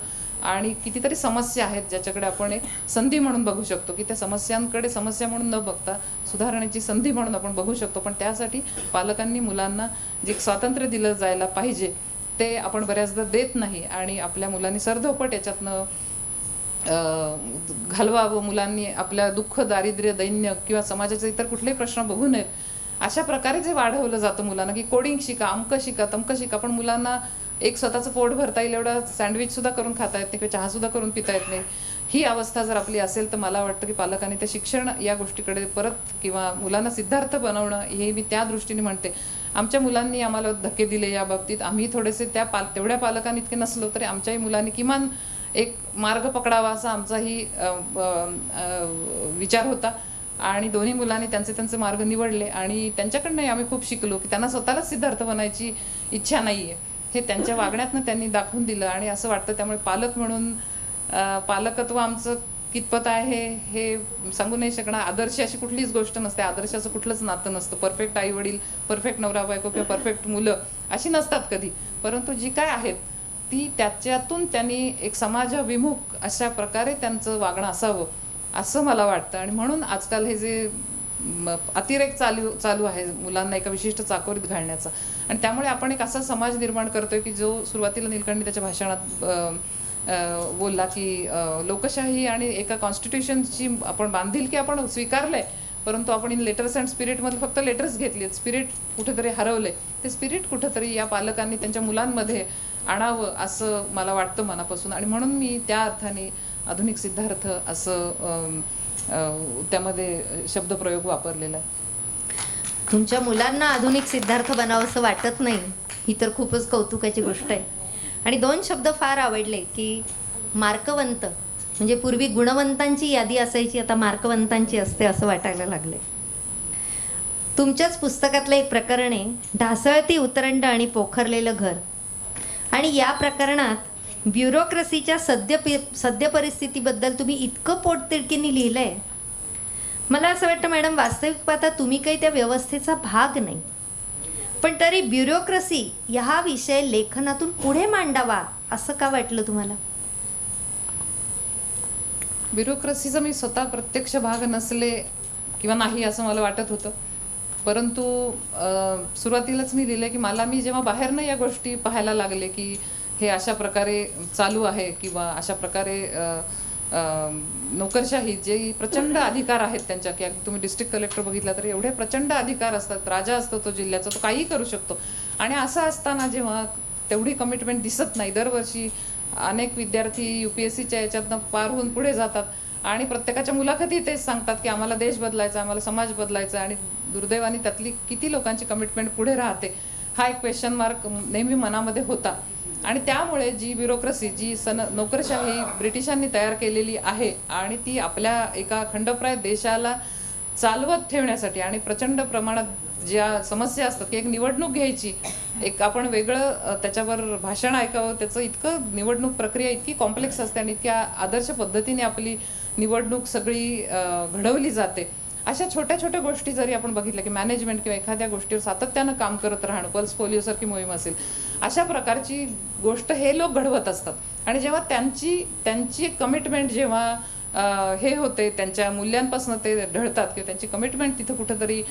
आणि कितीतरी समस्या आहेत ज्याच्याकडे आपण एक संधी म्हणून बघू शकतो. की त्या समस्यांकडे समस्या म्हणून न बघता सुधारण्याची संधी म्हणून आपण बघू शकतो. पण त्यासाठी पालकांनी मुलांना जे स्वातंत्र्य दिलं जायला पाहिजे ते आपण बऱ्याचदा देत नाही. आणि आपल्या मुलांनी सरधोपट याच्यातनं घालवावं. मुलांनी आपल्या दुःख, दारिद्र्य, दैन्य किंवा समाजाचे इतर कुठलेही प्रश्न बघू नयेत. अशा प्रकारे जे वाढवलं जातं मुलांना की कोडिंग शिका, अमकं शिका, तमकं शिका, पण मुलांना एक स्वतःचं पोट भरता येईल एवढा सँडविच सुद्धा करून खाता येत नाही किंवा चहा सुद्धा करून पिता येत नाही, ही अवस्था जर आपली असेल तर मला वाटतं की पालकांनी ते शिक्षण या गोष्टीकडे परत किंवा मुलांना सिद्धार्थ बनवणं, हे मी त्या दृष्टीने म्हणते. आमच्या मुलांनी आम्हाला धक्के दिले या बाबतीत. आम्ही थोडेसे तेवढ्या पालकांनी इतके नसलो तरी आमच्याही मुलांनी किमान एक मार्ग पकडावा असा आमचाही विचार होता. आणि दोन्ही मुलांनी त्यांचे मार्ग निवडले आणि त्यांच्याकडनं आम्ही खूप शिकलो की त्यांना स्वतःलाच सिद्धार्थ बनायची इच्छा नाहीये, हे त्यांच्या वागण्यातनं त्यांनी दाखवून दिलं. आणि असं वाटतं त्यामुळे पालक म्हणून पालकत्व आमचं कितपत आहे हे सांगू नाही शकणार. आदर्श अशी कुठलीच गोष्ट नसते, आदर्शाचं कुठलंच नातं नसतं. परफेक्ट आई वडील, परफेक्ट नवरा बायको किंवा परफेक्ट मुलं अशी नसतात कधी. परंतु जी काय आहेत ती त्याच्यातून त्यांनी एक समाजाभिमुख अशा प्रकारे त्यांचं वागणं असावं असं मला वाटतं. आणि म्हणून आजकाल हे जे अतिरेक चालू आहे मुलांना एका विशिष्ट चाकोरीत घालण्याचा, आणि त्यामुळे आपण एक असा समाज निर्माण करतोय की जो सुरुवातीला नीलकंठी त्याच्या भाषणात बोलला की लोकशाही आणि एका कॉन्स्टिट्यूशनची आपण बांधिलकी आपण स्वीकारलंय, परंतु आपण इन लेटर्स अँड स्पिरिटमध्ये फक्त लेटर्स घेतलीत, स्पिरिट कुठेतरी हरवलंय. ते स्पिरिट कुठेतरी या पालकांनी त्यांच्या मुलांमध्ये आणावं असं मला वाटतं मनापासून. आणि म्हणून मी त्या अर्थाने आधुनिक सिद्धार्थ असं त्यामध्ये शब्दप्रयोग वापरलेला आहे. तुमच्या मुलांना आधुनिक सिद्धार्थ बनावं असं वाटत नाही, ही तर खूपच कौतुकाची गोष्ट आहे. आणि 2 शब्द फार आवडले की मार्कवंत, म्हणजे पूर्वी गुणवंतांची यादी असायची, आता मार्कवंतांची असते असं वाटायला लागले. तुमच्याच पुस्तकातलं एक प्रकरण आहे, ढासळती उतरंड आणि पोखरलेलं घर. आणि या प्रकरणात ब्युरोक्रेसीच्या सद्य परिस्थितीबद्दल तुम्ही इतकं पोटतिडकीने लिहिलंय. मला असं वाटतं मॅडम, वास्तविक पाहता तुम्ही काही त्या व्यवस्थेचा भाग नाही, पण तरी ब्युरोक्रेसी हा विषय लेखनातून पुढे मांडावा असं का वाटलं तुम्हाला? ब्युरोक्रेसीचा मी स्वतः प्रत्यक्ष भाग नसले किंवा नाही असं मला वाटत होतं. परंतु सुरुवातीलाच मी लिहिलं की मी जेव्हा बाहेरनं या गोष्टी पाहायला लागले की हे अशा प्रकारे चालू आहे किंवा अशा प्रकारे नोकरशाही जे प्रचंड अधिकार आहेत त्यांच्या, की तुम्ही डिस्ट्रिक्ट कलेक्टर बघितला तर एवढे प्रचंड अधिकार असतात, राजा असतो तो जिल्ह्याचा, तो काही करू शकतो. आणि असं असताना जेव्हा तेवढी कमिटमेंट दिसत नाही, दरवर्षी अनेक विद्यार्थी UPSCच्या याच्यातनं पार होऊन पुढे जातात आणि प्रत्येकाच्या मुलाखती तेच सांगतात की आम्हाला देश बदलायचा, आम्हाला समाज बदलायचा, आणि दुर्दैवाने त्यातली किती लोकांची कमिटमेंट पुढे राहते हा एक क्वेश्चन मार्क नेहमी मनामध्ये होता. आणि त्यामुळे जी ब्युरोक्रेसी, जी नोकरशाही ब्रिटिशांनी तयार केलेली आहे आणि ती आपल्या एका खंडप्राय देशाला चालवत ठेवण्यासाठी आणि प्रचंड प्रमाणात ज्या समस्या असतात की एक निवडणूक घ्यायची, एक आपण वेगळं त्याच्यावर भाषण ऐकावं, त्याचं इतकं निवडणूक प्रक्रिया इतकी कॉम्प्लेक्स असते आणि इतक्या आदर्श पद्धतीने आपली निवडणूक सगळी घडवली जाते. अशा छोट्या छोट्या गोष्टी जरी आपण बघितल्या की मॅनेजमेंट किंवा एखाद्या गोष्टीवर सातत्यानं काम करत राहणं, पल्स पोलिओसारखी मोहीम असेल, अशा प्रकारची गोष्ट हे लोक घडवत असतात. आणि जेव्हा त्यांची कमिटमेंट जेव्हा हे होते, त्यांच्या मूल्यांपासून ते ढळतात किंवा त्यांची कमिटमेंट तिथं कुठंतरी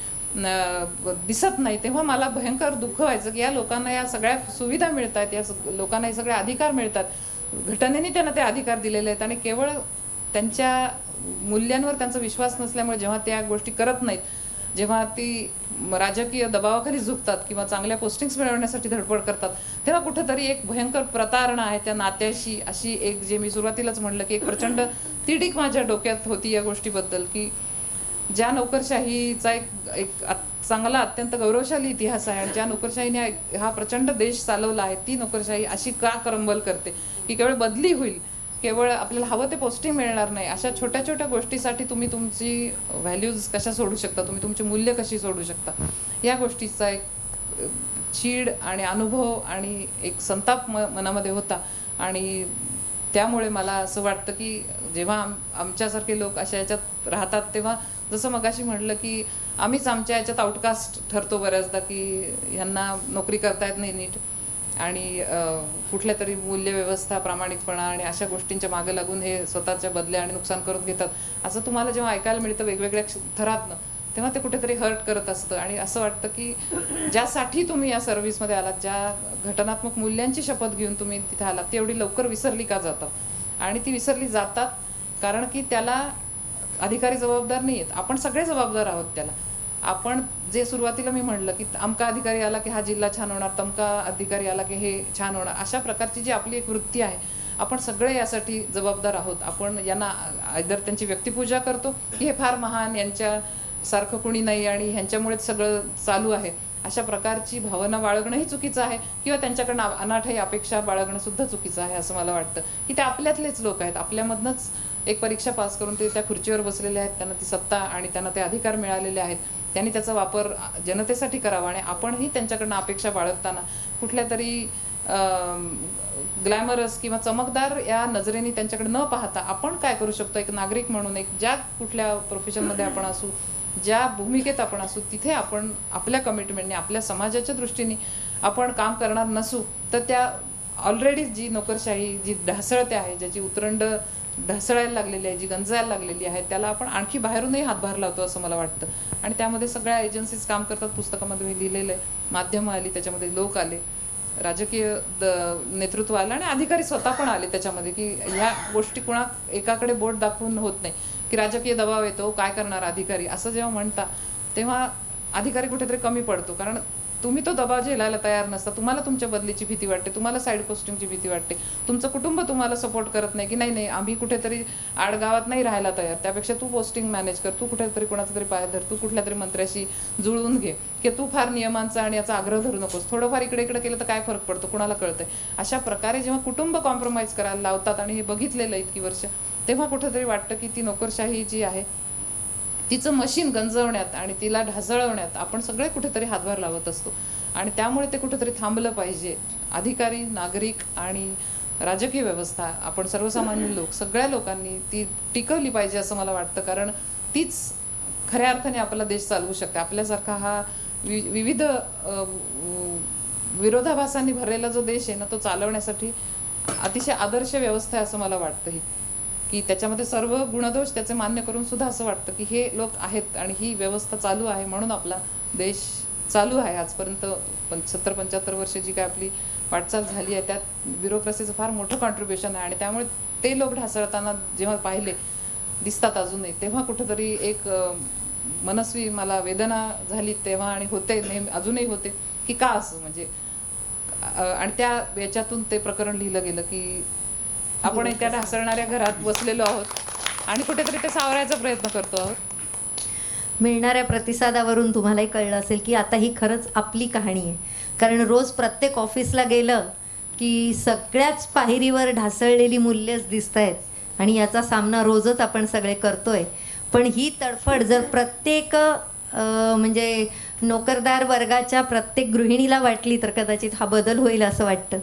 दिसत नाही, तेव्हा मला भयंकर दुःख व्हायचं की या लोकांना या सगळ्या सुविधा मिळत आहेत, या लोकांना हे सगळे अधिकार मिळतात, घटनेने त्यांना ते अधिकार दिलेले आहेत, आणि केवळ त्यांच्या मूल्यांवर त्यांचा विश्वास नसल्यामुळे जेव्हा त्या गोष्टी करत नाहीत, जेव्हा ती राजकीय दबावाखाली झुकतात किंवा चांगल्या पोस्टिंग्स मिळवण्यासाठी धडपड करतात, तेव्हा कुठेतरी एक भयंकर प्रतारणा आहे त्या नात्याशी. अशी एक, जे मी सुरुवातीलाच म्हणलं की एक प्रचंड तिडीक माझ्या डोक्यात होती या गोष्टीबद्दल, की ज्या नोकरशाहीचा एक चांगला अत्यंत गौरवशाली इतिहास आहे आणि ज्या नोकरशाहीने हा प्रचंड देश चालवला आहे, ती नोकरशाही अशी का करंबल करते की केवळ बदली होईल, केवळ आपल्याला हवं ते पोस्टिंग मिळणार नाही. अशा छोट्या छोट्या गोष्टीसाठी तुम्ही तुमची व्हॅल्यूज कशा सोडू शकता, तुम्ही तुमची मूल्य कशी सोडू शकता, या गोष्टीचा एक चीड आणि अनुभव आणि एक संताप मनामध्ये होता. आणि त्यामुळे मला असं वाटतं की जेव्हा आमच्यासारखे लोक अशा याच्यात राहतात, तेव्हा जसं मगाशी म्हटलं की आम्हीच आमच्या याच्यात आउटकास्ट ठरतो बऱ्याचदा, की ह्यांना नोकरी करता येत नाही नीट, आणि कुठल्या तरी मूल्यव्यवस्था, प्रामाणिकपणा आणि अशा गोष्टींच्या मागे लागून हे स्वतःच्या बदल्या आणि नुकसान करून घेतात, असं तुम्हाला जेव्हा ऐकायला मिळतं वेगवेगळ्या थरातनं, तेव्हा ते कुठेतरी हर्ट करत असतं. आणि असं वाटतं की ज्यासाठी तुम्ही या सर्व्हिसमध्ये आलात, ज्या घटनात्मक मूल्यांची शपथ घेऊन तुम्ही तिथे आलात, ती एवढी लवकर विसरली का जातात. आणि ती विसरली जातात कारण की त्याला अधिकारी जबाबदार नाही आहेत, आपण सगळे जबाबदार आहोत त्याला. आपण जे सुरुवातीला मी म्हणलं की अमका अधिकारी आला की हा जिल्हा छान होणार, तमका अधिकारी आला की हे छान होणार, अशा प्रकारची जी आपली एक वृत्ती आहे, आपण सगळे यासाठी जबाबदार आहोत. आपण यांना आयदर त्यांची व्यक्तिपूजा करतो की हे फार महान, यांच्यासारखं कुणी नाही आणि ह्यांच्यामुळेच सगळं चालू आहे, अशा प्रकारची भावना बाळगणंही चुकीचं आहे, किंवा त्यांच्याकडनं अनाठाई अपेक्षा बाळगणं सुद्धा चुकीचं आहे. असं मला वाटतं की ते आपल्यातलेच लोक आहेत, आपल्यामधनंच एक परीक्षा पास करून ते त्या खुर्चीवर बसलेले आहेत, त्यांना ती सत्ता आणि त्यांना ते अधिकार मिळालेले आहेत, त्यांनी त्याचा वापर जनतेसाठी करावा. आणि आपणही त्यांच्याकडनं अपेक्षा बाळगताना कुठल्या तरी ग्लॅमरस किंवा चमकदार या नजरेने त्यांच्याकडे न पाहता आपण काय करू शकतो, एक नागरिक म्हणून, एक ज्या कुठल्या प्रोफेशनमध्ये आपण असू, ज्या भूमिकेत आपण असू, तिथे आपण आपल्या कमिटमेंटने, आपल्या समाजाच्या दृष्टीने आपण काम करणार नसू, तर त्या ऑलरेडी जी नोकरशाही जी ढासळते आहे, ज्याची उतरंड ढासळायला लागलेली आहे, जी गंजायला लागलेली आहे, त्याला आपण आणखी बाहेरूनही हातभार लावतो असं मला वाटतं. आणि त्यामध्ये सगळ्या एजन्सीज काम करतात. पुस्तकामध्ये मी लिहिलेलं आहे, माध्यमं आली, त्याच्यामध्ये लोक आले, राजकीय नेतृत्व आलं आणि अधिकारी स्वतः पण आले त्याच्यामध्ये, की ह्या गोष्टी कुणा एकाकडे बोट दाखवून होत नाही, की राजकीय दबाव येतो, काय करणार अधिकारी, असं जेव्हा म्हणता तेव्हा अधिकारी कुठेतरी कमी पडतो. कारण तुम्ही तो दबाव झेलायला तयार नसता, तुम्हाला तुमच्या बदलीची भीती वाटते, तुम्हाला साईड पोस्टिंगची भीती वाटते, तुमचं कुटुंब तुम्हाला सपोर्ट करत नाही की नाही आम्ही कुठेतरी आडगावात नाही राहायला तयार, त्यापेक्षा तू पोस्टिंग मॅनेज कर, तू कुठेतरी कोणाचा तरी पाय धर, तू कुठल्या तरी मंत्र्याशी जुळवून घे, की तू फार नियमांचा आणि याचा आग्रह धरू नकोस, थोडंफार इकडे इकडे केलं तर काय फरक पडतो, कुणाला कळतंय. अशा प्रकारे जेव्हा कुटुंब कॉम्प्रोमाइज करायला लावतात, आणि हे बघितलेलं इतकी वर्ष, तेव्हा कुठेतरी वाटतं की ती नोकरशाही जी आहे तिचं मशीन गंजवण्यात आणि तिला ढासळवण्यात आपण सगळे कुठेतरी हातभार लावत असतो. आणि त्यामुळे ते कुठेतरी थांबलं पाहिजे. अधिकारी, नागरिक आणि राजकीय व्यवस्था, आपण सर्वसामान्य लोक, सगळ्या लोकांनी ती टिकवली पाहिजे असं मला वाटतं. कारण तीच खऱ्या अर्थाने आपला देश चालवू शकते. आपल्यासारखा हा विविध विरोधाभासांनी भरलेला जो देश आहे ना, तो चालवण्यासाठी अतिशय आदर्श व्यवस्था आहे असं मला वाटतं. ही की त्याच्यामध्ये सर्व गुणदोष त्याचे मान्य करून सुद्धा असं वाटतं की हे लोक आहेत आणि ही व्यवस्था चालू आहे, म्हणून आपला देश चालू आहे आजपर्यंत. 70-75 वर्ष जी काय आपली वाटचाल झाली आहे, त्यात ब्युरोक्रेसीचं फार मोठं कॉन्ट्रीब्युशन आहे. आणि त्यामुळे ते लोक ढासळताना जेव्हा पाहिले दिसतात अजूनही, तेव्हा कुठंतरी एक मनस्वी मला वेदना झाली तेव्हा, आणि होते नेहमी, अजूनही होते की का असं, म्हणजे आणि त्या याच्यातून ते प्रकरण लिहिलं गेलं की आपण त्या ढासळणाऱ्या घरात बसलेलो आहोत आणि कुठेतरी ते सावरायचा प्रयत्न करतो आहोत. मिळणाऱ्या प्रतिसादावरून तुम्हालाही कळलं असेल की आता ही खरंच आपली कहाणी आहे. कारण रोज प्रत्येक ऑफिसला गेलं की सगळ्याच पायरीवर ढासळलेली मूल्यच दिसत आहेत आणि याचा सामना रोजच आपण सगळे करतोय. पण ही तडफड जर प्रत्येक म्हणजे नोकरदार वर्गाच्या प्रत्येक गृहिणीला वाटली तर कदाचित हा बदल होईल असं वाटतं.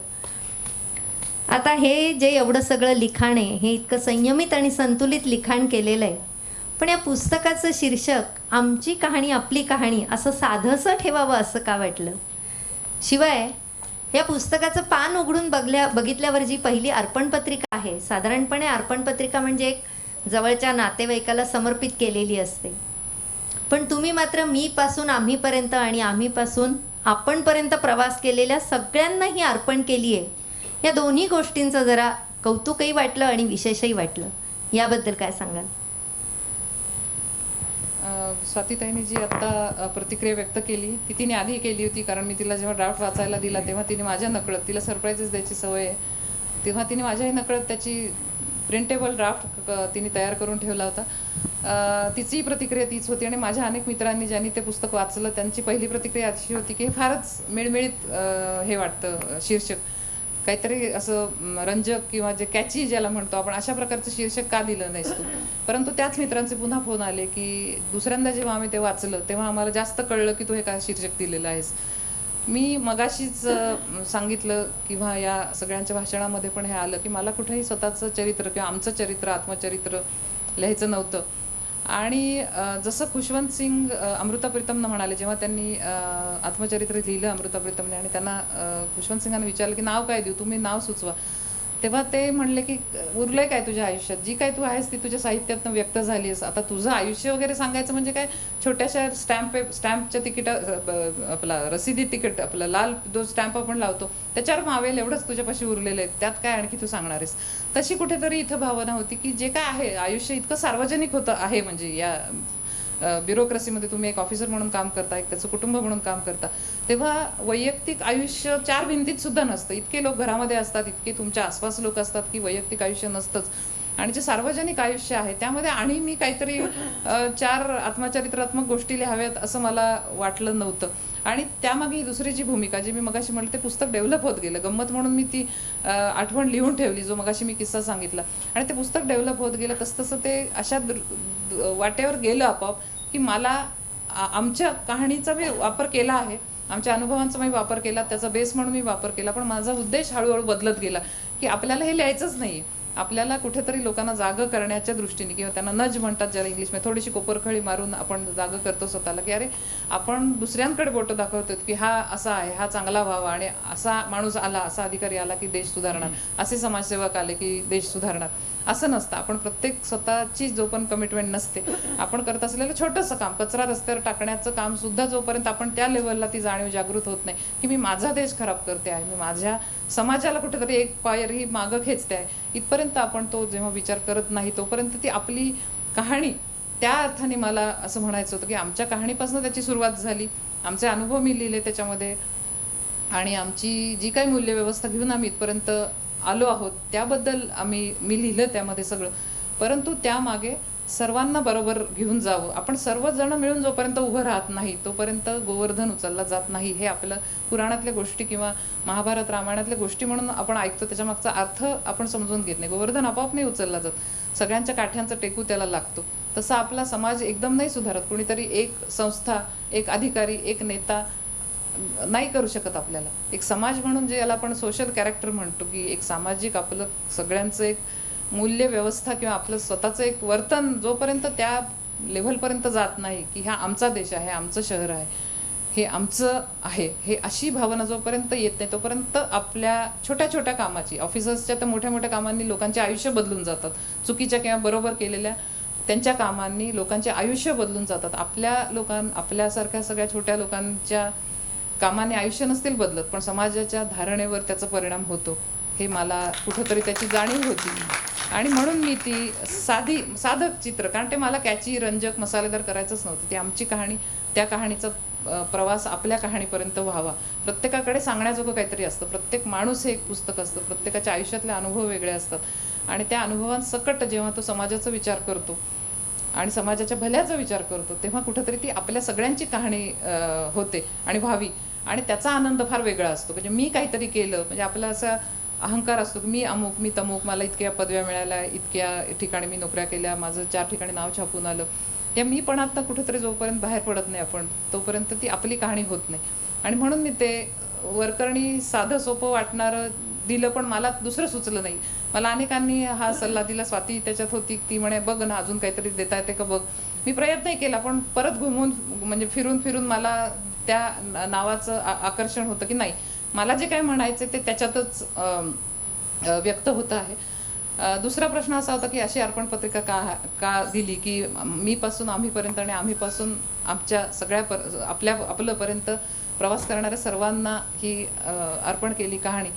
आता हे जे एवढं सगळं लिखाण आहे हे इतकं संयमित आणि संतुलित लिखाण केलेलं आहे, पण या पुस्तकाचं शीर्षक आमची कहाणी आपली कहाणी असं साधंसं ठेवावं असं का वाटलं? शिवाय या पुस्तकाचं पान उघडून बघितल्यावर जी पहिली अर्पणपत्रिका आहे, साधारणपणे अर्पणपत्रिका म्हणजे एक जवळच्या नातेवाईकाला समर्पित केलेली असते, पण तुम्ही मात्र मीपासून आम्हीपर्यंत आणि आम्हीपासून आपणपर्यंत प्रवास केलेल्या सगळ्यांनाही अर्पण केली आहे. या दोन्ही गोष्टींचं जरा कौतुकही वाटलं आणि विशेषही वाटलं. याबद्दल काय सांगाल? स्वातीताईंनी जी आता प्रतिक्रिया व्यक्त केली ती तिने आधी केली होती, कारण मी तिला जेव्हा ड्राफ्ट वाचायला दिला तेव्हा तिने माझ्या नकळत, तिला सरप्राईजेस द्यायची सवय आहे, तेव्हा तिने माझ्याही नकळत त्याची प्रिंटेबल ड्राफ्ट तिने तयार करून ठेवला होता. तिची प्रतिक्रिया तीच होती आणि माझ्या अनेक मित्रांनी ज्यांनी ते पुस्तक वाचलं त्यांची पहिली प्रतिक्रिया अशी होती की फारच मिळमिळीत हे वाटतं शीर्षक, काहीतरी असं रंजक किंवा जे कॅची ज्याला म्हणतो आपण अशा प्रकारचं शीर्षक का दिलं नाहीस तू. परंतु त्याच मित्रांचे पुन्हा फोन आले की दुसऱ्यांदा जेव्हा आम्ही ते वाचलं तेव्हा आम्हाला जास्त कळलं की तू हे काय शीर्षक दिलेलं आहेस. मी मगाशीच सांगितलं किंवा या सगळ्यांच्या भाषणामध्ये पण हे आलं की मला कुठेही स्वतःचं चरित्र किंवा आमचं चरित्र आत्मचरित्र लिहायचं नव्हतं. आणि जसं खुशवंत सिंग अमृता प्रीतमनं म्हणाले, जेव्हा त्यांनी आत्मचरित्र लिहिलं अमृता प्रीतमने आणि त्यांना खुशवंत सिंगांना विचारलं की नाव काय देऊ, तुम्ही नाव सुचवा, तेव्हा ते म्हणले की उरलंय काय तुझ्या आयुष्यात, जी काय तू आहेस ती तुझ्या साहित्यातनं व्यक्त झाली आहेस, आता तुझं आयुष्य वगैरे सांगायचं म्हणजे काय, छोट्याशा स्टॅम्पच्या तिकीट आपला रसिदी तिकीट आपला लाल जो स्टॅम्प आपण लावतो त्याच्यावर मावेल एवढंच तुझ्यापाशी उरलेलं आहे, त्यात काय आणखी तू सांगणार आहेस. तशी कुठेतरी इथं भावना होती की जे काय आहे आयुष्य इतकं सार्वजनिक होतं आहे, म्हणजे या ब्युरोक्रेसीमध्ये तुम्ही एक ऑफिसर म्हणून काम करता, एक त्याचं कुटुंब म्हणून काम करता, तेव्हा वैयक्तिक आयुष्य चार भिंतीत सुद्धा नसतं. इतके लोक घरामध्ये असतात, इतके तुमच्या आसपास लोक असतात की वैयक्तिक आयुष्य नसतंच. आणि जे सार्वजनिक आयुष्य आहे त्यामध्ये आणि मी काहीतरी चार आत्मचरित्रात्मक गोष्टी लिहाव्यात असं मला वाटलं नव्हतं. आणि त्यामागे ही दुसरी जी भूमिका जी मी मगाशी म्हटलं, ते पुस्तक डेव्हलप होत गेलं. गंमत म्हणून मी ती आठवण लिहून ठेवली जो मगाशी मी किस्सा सांगितला, आणि ते पुस्तक डेव्हलप होत गेलं. तसं ते अशा वाटेवर गेलं आपोआप की मला आमच्या कहाणीचा मी वापर केला आहे, आमच्या अनुभवांचा मी वापर केला, त्याचा बेस म्हणून मी वापर केला. पण माझा उद्देश हळूहळू बदलत गेला की आपल्याला हे लिहायचंच नाही, आपल्याला कुठेतरी लोकांना जागं करण्याच्या दृष्टीने किंवा त्यांना नज म्हणतात ज्याला इंग्लिशमध्ये, थोडीशी कोपरखळी मारून आपण जागं करतो स्वतःला की अरे आपण दुसऱ्यांकडे बोटं दाखवतो की हा असा आहे, हा चांगला व्हावा, आणि असा माणूस आला, असा अधिकारी आला की देश सुधारणार, असे समाजसेवक आले की देश सुधारणार, असं नसतं. आपण प्रत्येक स्वतःची जो पण कमिटमेंट नसते, आपण करत असलेलं छोटंसं काम, कचरा रस्त्यावर टाकण्याचं काम सुद्धा जोपर्यंत आपण त्या लेवलला ती जाणीव जागृत होत नाही की मी माझा देश खराब करते आहे, मी माझ्या समाजाला कुठेतरी एक पायरी मागं खेचते आहे, इथपर्यंत आपण तो जेव्हा विचार करत नाही तोपर्यंत ती आपली कहाणी, त्या अर्थाने मला असं म्हणायचं होतं की आमच्या कहाणीपासून त्याची सुरुवात झाली, आमचे अनुभव मी लिहिले त्याच्यामध्ये, आणि आमची जी काही मूल्यव्यवस्था घेऊन आम्ही इथपर्यंत आलो आहोत त्याबद्दल मी लिहिलं त्यामध्ये सगळं. परंतु त्यामागे सर्वांना बरोबर घेऊन जावं, आपण सर्वजण मिळून जोपर्यंत उभं राहत नाही तोपर्यंत गोवर्धन उचलला जात नाही, हे आपलं पुराणातल्या गोष्टी किंवा महाभारत रामायणातल्या गोष्टी म्हणून आपण ऐकतो, त्याच्या मागचा अर्थ आपण समजून घेत नाही. गोवर्धन आपोआप नाही उचलला जात, सगळ्यांच्या काठ्यांचा टेकू त्याला लागतो. तसा आपला समाज एकदम नाही सुधारत, कुणीतरी एक संस्था, एक अधिकारी, एक नेता नाही करू शकत आपल्याला. एक समाज म्हणून जे याला आपण सोशल कॅरेक्टर म्हणतो की एक सामाजिक आपलं सगळ्यांचं एक मूल्य व्यवस्था किंवा आपलं स्वतःचं एक वर्तन जोपर्यंत त्या लेव्हलपर्यंत जात नाही की हा आमचा देश आहे, आमचं शहर आहे, हे आमचं आहे, हे अशी भावना जोपर्यंत येत नाही तोपर्यंत आपल्या छोट्या छोट्या कामाची, ऑफिसर्सच्या तर मोठ्या मोठ्या कामांनी लोकांचे आयुष्य बदलून जातात, चुकीच्या किंवा बरोबर केलेल्या त्यांच्या कामांनी लोकांचे आयुष्य बदलून जातात. आपल्यासारख्या सगळ्या छोट्या लोकांच्या कामाने आयुष्य नसतील बदलत, पण समाजाच्या धारणेवर त्याचा परिणाम होतो, हे मला कुठंतरी त्याची जाणीव होती. आणि म्हणून मी ती साधं चित्र, कारण ते मला कॅची, रंजक, मसालेदार करायचंच नव्हतं. ती आमची कहाणी, त्या कहाणीचा प्रवास आपल्या कहाणीपर्यंत व्हावा. प्रत्येकाकडे सांगण्याजोगं काहीतरी असतं, प्रत्येक माणूस हे एक पुस्तक असतं, प्रत्येकाच्या आयुष्यातले अनुभव वेगळे असतात, आणि त्या अनुभवांसकट जेव्हा तो समाजाचा विचार करतो आणि समाजाच्या भल्याचा विचार करतो तेव्हा कुठेतरी ती आपल्या सगळ्यांची कहाणी होते आणि व्हावी. आणि त्याचा आनंद फार वेगळा असतो. म्हणजे मी काहीतरी केलं म्हणजे आपला असा अहंकार असतो की मी अमुक, मी तमुक, मला इतक्या पदव्या मिळाल्या, इतक्या ठिकाणी मी नोकऱ्या केल्या, माझं 4 ठिकाणी नाव छापून आलं. या मी पण आता कुठेतरी जोपर्यंत बाहेर पडत नाही आपण, तोपर्यंत ती आपली कहाणी होत नाही. आणि म्हणून मी ते वरकरणी साधं सोपं वाटणारं दिलं, पण मला दुसरं सुचलं नाही. मला अनेकांनी हा सल्ला दिला, स्वाती त्याच्यात होती, ती म्हणे बघ ना अजून काहीतरी देता येते का बघ. मी प्रयत्नही केला, पण परत घुमून म्हणजे फिरून फिरून मला त्या नावाचं आकर्षण होतं की नाही, मला जे काय म्हणायचे ते त्याच्यातच व्यक्त होतं आहे. दुसरा प्रश्न असा होता की अशी अर्पण पत्रिका का दिली, की मीपासून आम्हीपर्यंत आणि आम्हीपासून आमच्या सगळ्या आपल्यापर्यंत प्रवास करणाऱ्या सर्वांना ही अर्पण केली कहाणी.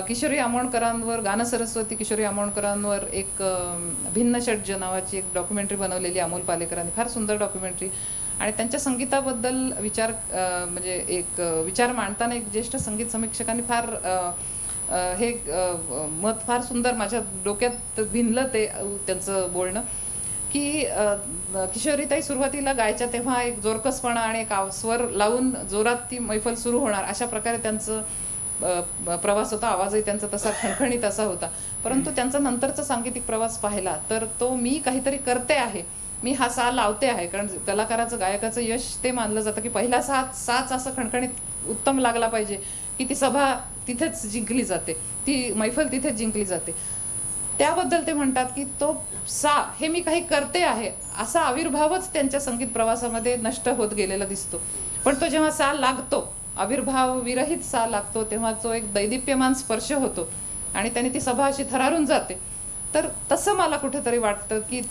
किशोरी आमोणकरांवर, गानसरस्वती किशोरी आमोणकरांवर एक भिन्न षड्ज नावाची एक डॉक्युमेंटरी बनवलेली अमोल पालेकरांनी, फार सुंदर डॉक्युमेंटरी. आणि त्यांच्या संगीताबद्दल म्हणजे एक विचार मांडताना एक ज्येष्ठ संगीत समीक्षकांनी फार हे मत फार सुंदर माझ्या डोक्यात भिनलं ते त्यांचं बोलणं, की किशोरीताई सुरुवातीला गायच्या तेव्हा एक जोरकसपणा आणि एक स्वर लावून जोरात ती मैफल सुरू होणार अशा प्रकारे त्यांचं प्रवास होता. आवाजही त्यांचा तसा खणखणीत असा होता. परंतु त्यांचा नंतरचा सांगीतिक प्रवास पाहिला तर तो मी काहीतरी करते आहे, मी हा सा लावते आहे. कारण कलाकाराचं, गायकाचं यश ते मानलं जातं की पहिला साच असं खणखणीत उत्तम लागला पाहिजे की ती सभा तिथेच जिंकली जाते, ती मैफल तिथेच जिंकली जाते. त्याबद्दल ते म्हणतात की तो सा हे मी काही करते आहे असा आविर्भावच त्यांच्या संगीत प्रवासामध्ये नष्ट होत गेलेला दिसतो. पण तो जेव्हा सा लागतो, आविर्भाव विरहित सा लागतो, तेव्हा तो एक दैदिप्यमान स्पर्श होतो आणि त्याने ती सभा अशी थरारून जाते. तर तसं मला कुठेतरी वाटतं की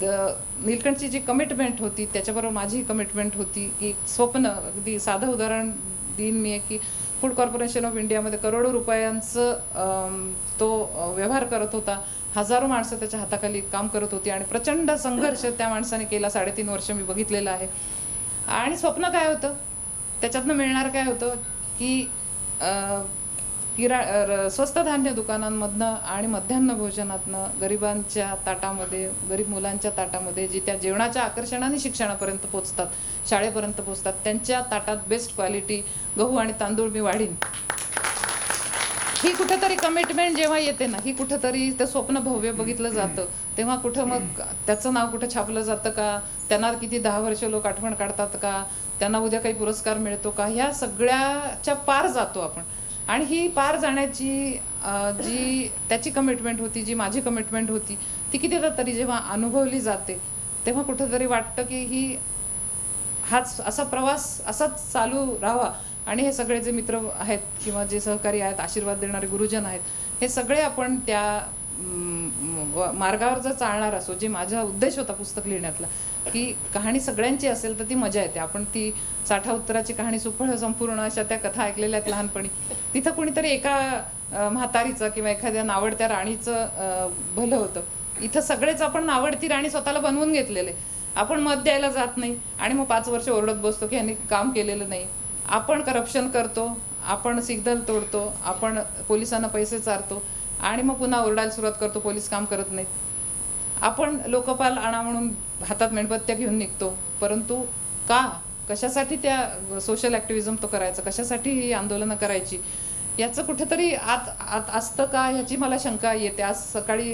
नीलकंठची जी कमिटमेंट होती त्याच्याबरोबर माझी कमिटमेंट होती की स्वप्न, अगदी साधं उदाहरण देईन मी, की फूड कॉर्पोरेशन ऑफ इंडियामध्ये करोडो रुपयांचं तो व्यवहार करत होता. हजारो माणसं त्याच्या हाताखाली काम करत होती आणि प्रचंड संघर्ष त्या माणसाने केला. 3.5 वर्ष मी बघितलेलं आहे. आणि स्वप्न काय होतं, त्याच्यातनं मिळणार काय होतं की स्वस्त धान्य दुकानांमधनं आणि मध्यान्ह भोजनातनं गरिबांच्या ताटामध्ये, गरीब मुलांच्या ताटामध्ये, जी त्या जेवणाच्या आकर्षणाने शिक्षणापर्यंत पोचतात, शाळेपर्यंत पोचतात, त्यांच्या ताटात बेस्ट क्वालिटी गहू आणि तांदूळ मी वाढीन. ही कुठेतरी कमिटमेंट जेव्हा येते ना, ही कुठेतरी ते स्वप्न भव्य बघितलं जातं, तेव्हा कुठं मग त्याचं नाव कुठं छापलं जातं का, त्यांना किती 10 वर्ष लोक आठवण काढतात का, त्यांना उद्या काही पुरस्कार मिळतो का, ह्या सगळ्याच्या पार जातो आपण. आणि ही पार जाण्याची जी त्याची कमिटमेंट होती, जी माझी कमिटमेंट होती, ती कितीदा तरी जेव्हा अनुभवली जाते तेव्हा कुठेतरी वाटतं की हाच असा प्रवास असाच चालू राहावा. आणि हे सगळे जे मित्र आहेत किंवा जे सहकारी आहेत, आशीर्वाद देणारे गुरुजन आहेत, हे सगळे आपण त्या मार्गावर जर चालणार असो, जे माझा उद्देश होता पुस्तक लिहिण्यातला, की कहाणी सगळ्यांची असेल तर ती मजा येते. आपण ती साठा उत्तराची कहाणी सुफळ संपूर्ण अशा त्या कथा ऐकलेल्या आहेत लहानपणी. तिथं कोणीतरी एका म्हातारीचं किंवा एखाद्या नावडत्या राणीचं भलं होतं. इथं सगळेच आपण नावडती राणी स्वतःला बनवून घेतलेले. आपण मत द्यायला जात नाही आणि मग 5 वर्ष ओरडत बसतो की यांनी काम केलेलं नाही. आपण करप्शन करतो, आपण सिग्नल तोडतो, आपण पोलिसांना पैसे चारतो आणि मग पुन्हा ओरडायला सुरुवात करतो, पोलीस काम करत नाहीत. आपण लोकपाल आणा म्हणून हातात मेणबत्त्या घेऊन निघतो, परंतु का, कशासाठी त्या सोशल ॲक्टिव्हिजम तो करायचा, कशासाठी ही आंदोलनं करायची, याचं कुठेतरी आत असतं का, ह्याची मला शंका येते. आज सकाळी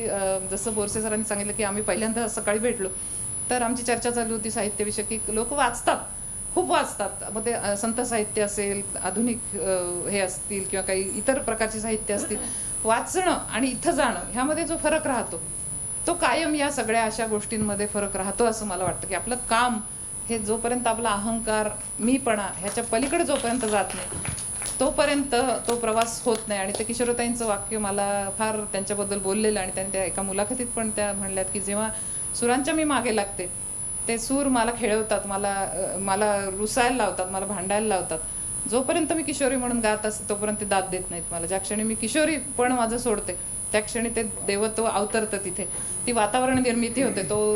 जसं बोरसे सरांनी सांगितलं की आम्ही पहिल्यांदा सकाळी भेटलो तर आमची चर्चा चालू होती साहित्यविषयक, की लोक वाचतात, खूप वाचतात. मग ते संत साहित्य असेल, आधुनिक हे असतील किंवा काही इतर प्रकारचे साहित्य असतील, वाचणं आणि इथं जाणं ह्यामध्ये जो फरक राहतो तो कायम या सगळ्या अशा गोष्टींमध्ये फरक राहतो असं मला वाटतं. की आपलं काम हे जोपर्यंत आपला अहंकार, मीपणा ह्याच्या पलीकडे जोपर्यंत जात नाही तोपर्यंत तो प्रवास होत नाही. आणि ते किशोरताईंचं वाक्य मला फार त्यांच्याबद्दल बोललेलं, आणि त्यांनी त्या एका मुलाखतीत पण त्या म्हणल्यात की जेव्हा सुरांच्या मी मागे लागते ते सूर मला खेळवतात, मला रुसायला लावतात, मला भांडायला लावतात. जोपर्यंत मी किशोरी म्हणून गात असते तोपर्यंत ते दाद देत नाहीत मला. ज्या क्षणी मी किशोरी पण माझं सोडते त्या क्षणी ते देवत्व अवतरतं तिथे, ती वातावरण निर्मिती होते. तो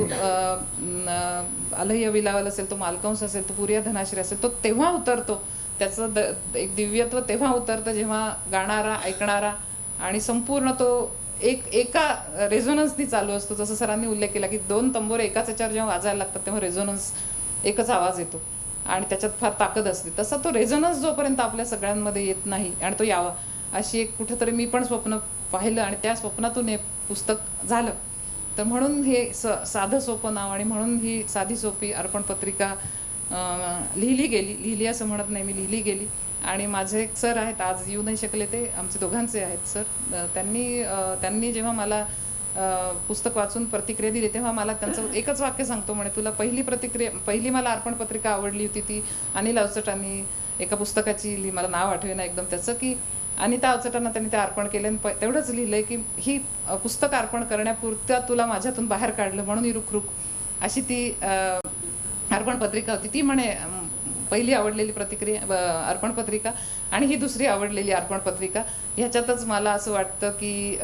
अलह्य विलावल असेल, तो मालकंस असेल, तो पुरिया धनाश्री असेल, तो तेव्हा उतरतो. त्याचं एक दिव्यत्व तेव्हा उतरतं जेव्हा गाणारा, ऐकणारा आणि संपूर्ण तो एका रेझोनन्सनी चालू असतो. जसं सरांनी उल्लेख केला की 2 तंबोरे एकाच याच्यावर जेव्हा वाजायला लागतात तेव्हा रेझोनन्स, एकच आवाज येतो. आणि त्याच्यात फार ताकद असते, तसा तो रेझोनन्स जोपर्यंत आपल्या सगळ्यांमध्ये येत नाही आणि तो यावा अशी एक कुठेतरी मी पण स्वप्न पाहिलं आणि त्या स्वप्नातून हे पुस्तक झालं. तर म्हणून हे साधं सोपं नाव आणि म्हणून ही साधी सोपी अर्पण पत्रिका लिहिली असं म्हणत नाही मी, लिहिली गेली. आणि माझे एक सर आहेत, आज येऊ नाही शकले, ते आमचे दोघांचे आहेत सर. त्यांनी जेव्हा मला पुस्तक वाचून प्रतिक्रिया दिली तेव्हा मला त्यांचं एकच वाक्य सांगतो, म्हणे तुला पहिली मला अर्पण पत्रिका आवडली होती ती अनिल अवचटांनी एका पुस्तकाची मला नाव आठवेना एकदम त्याचं, की अनिता अवचटांना त्यांनी ते अर्पण केलं आणि तेवढंच लिहिलंय की ही पुस्तक अर्पण करण्यापुरतं तुला माझ्यातून बाहेर काढलं म्हणून ही रुखरुख, अशी ती अर्पण पत्रिका होती. ती म्हणे पहिली आवडलेली अर्पण पत्रिका आणि ही दुसरी आवडलेली अर्पण पत्रिका. ह्याच्यातच मला असं वाटतं की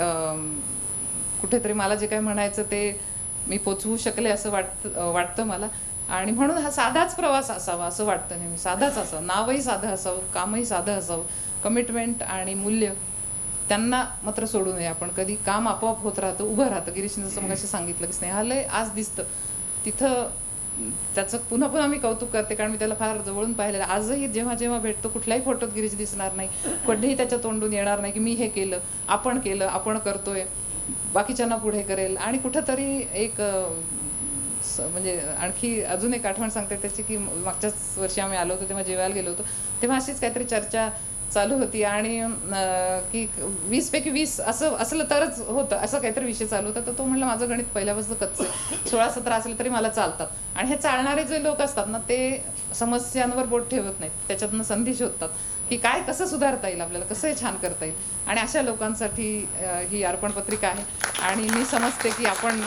कुठेतरी मला जे काही म्हणायचं ते मी पोचवू शकले असं वाटतं मला. आणि म्हणून हा साधाच प्रवास असावा असं वाटतं नेहमी, साधाच असावं, नावही साधं असावं, कामही साधं असावं. कमिटमेंट आणि मूल्य त्यांना मात्र सोडू नये आपण कधी. काम आपोआप होत राहतं, उभं राहतं. गिरीशने जसं मगाशी सांगितलं की स्नेहालय आज दिसतं तिथं, त्याचं पुन्हा पुन्हा मी कौतुक करते कारण मी त्याला फार जवळून पाहिलेलं. आजही जेव्हा जेव्हा भेटतो कुठल्याही फोटोत गिरीश दिसणार नाही, कधीही त्याच्या तोंडून येणार नाही की मी हे केलं, आपण करतोय, बाकीच्यांना पुढे करेल. आणि कुठंतरी एक म्हणजे आणखी अजून एक आठवण सांगते त्याची, की मागच्याच वर्षी आम्ही आलो होतो तेव्हा जेवायला गेलो होतो तेव्हा अशीच काहीतरी चर्चा चालू होती आणि की 20 पैकी 20 असलं तरच होतं, असं काहीतरी विषय चालू होता. तर तो म्हणला माझं गणित पहिल्यापासून कच्चं आहे, 16-17 असलं तरी मला चालतात. आणि हे चालणारे जे लोक असतात ना ते समस्यांवर बोट ठेवत नाहीत, त्याच्यातनं संधी शोधतात की काय कसं सुधारता येईल, आपल्याला कसं हे छान करता येईल. आणि अशा लोकांसाठी ही अर्पण पत्रिका आहे. आणि मी समजते की आपण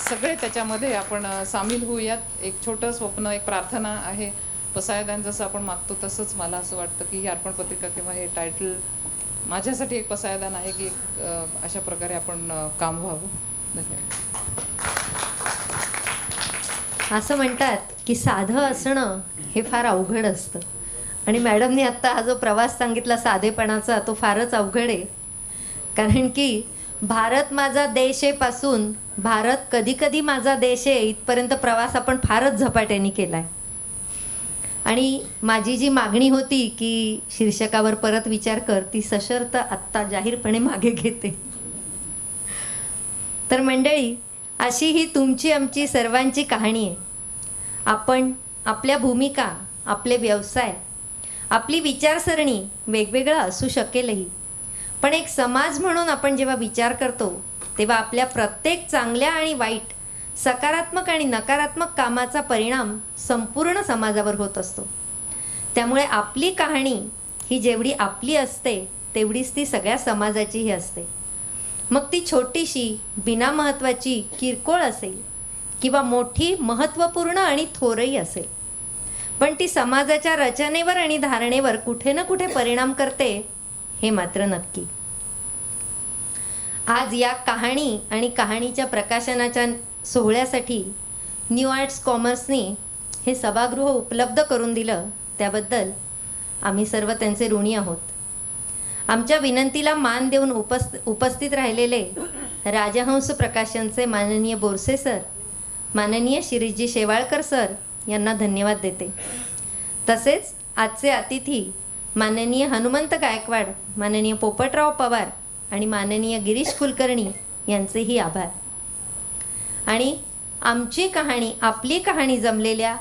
सगळे त्याच्यामध्ये आपण सामील होऊयात. एक छोटं स्वप्न, एक प्रार्थना आहे, पसायदान जसं आपण मागतो तसंच मला असं वाटतं की ही अर्पण पत्रिका किंवा हे टायटल माझ्यासाठी एक पसायदान आहे की अशा प्रकारे आपण काम व्हावं. धन्यवाद. असं म्हणतात की साधं असणं हे फार अवघड असतं आणि मॅडमनी आत्ता हा जो प्रवास सांगितला साधेपणाचा तो फारच अवघड आहे. कारण की भारत माझा देश आहे पासून भारत कधी कधी माझा देश आहे इथपर्यंत प्रवास आपण फारच झपाट्याने केला आहे. आणि माझी जी मागणी होती की शीर्षकावर परत विचार कर, ती सशर्त आत्ता जाहीरपणे मागे घेते. तर मंडळी, अशी ही तुमची आमची सर्वांची कहाणी आहे. आपण आपल्या भूमिका, आपले व्यवसाय, आपली विचारसरणी वेगवेगळं असू शकेलही, पण एक समाज म्हणून आपण जेव्हा विचार करतो तेव्हा आपल्या प्रत्येक चांगल्या आणि वाईट, सकारात्मक आणि नकारात्मक कामाचा परिणाम संपूर्ण समाजावर होत असतो. त्यामुळे आपली कहाणी ही जेवढी आपली असते तेवढीच ती सगळ्या समाजाचीही असते. मग ती छोटीशी, बिनामहत्त्वाची, किरकोळ असेल किंवा मोठी, महत्त्वपूर्ण आणि थोरही असेल, पण ती समाजाच्या रचनेवर आणि धारणेवर कुठे ना कुठे परिणाम करते हे मात्र नक्की. आज या कहाणी आणि कहाणीच्या प्रकाशनाच्या सोहळ्यासाठी न्यू आर्ट्स कॉमर्सने हे सभागृह उपलब्ध करून दिलं, त्याबद्दल आम्ही सर्व त्यांचे ऋणी आहोत. आमच्या विनंतीला मान देऊन उपस्थित राहिलेले राजहंस प्रकाशनचे माननीय बोरसे सर, माननीय शिरीषजी शेवाळकर सर यांना धन्यवाद देते. तसेच आजचे अतिथी माननीय हनुमंत गायकवाड, माननीय पोपटराव पवार आणि माननीय गिरीश कुलकर्णी यांचेही आभार. आणि आमची कहाणी, आपली कहाणी जमलेल्या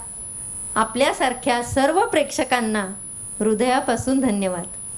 आपल्यासारख्या सर्व प्रेक्षकांना हृदयापासून धन्यवाद.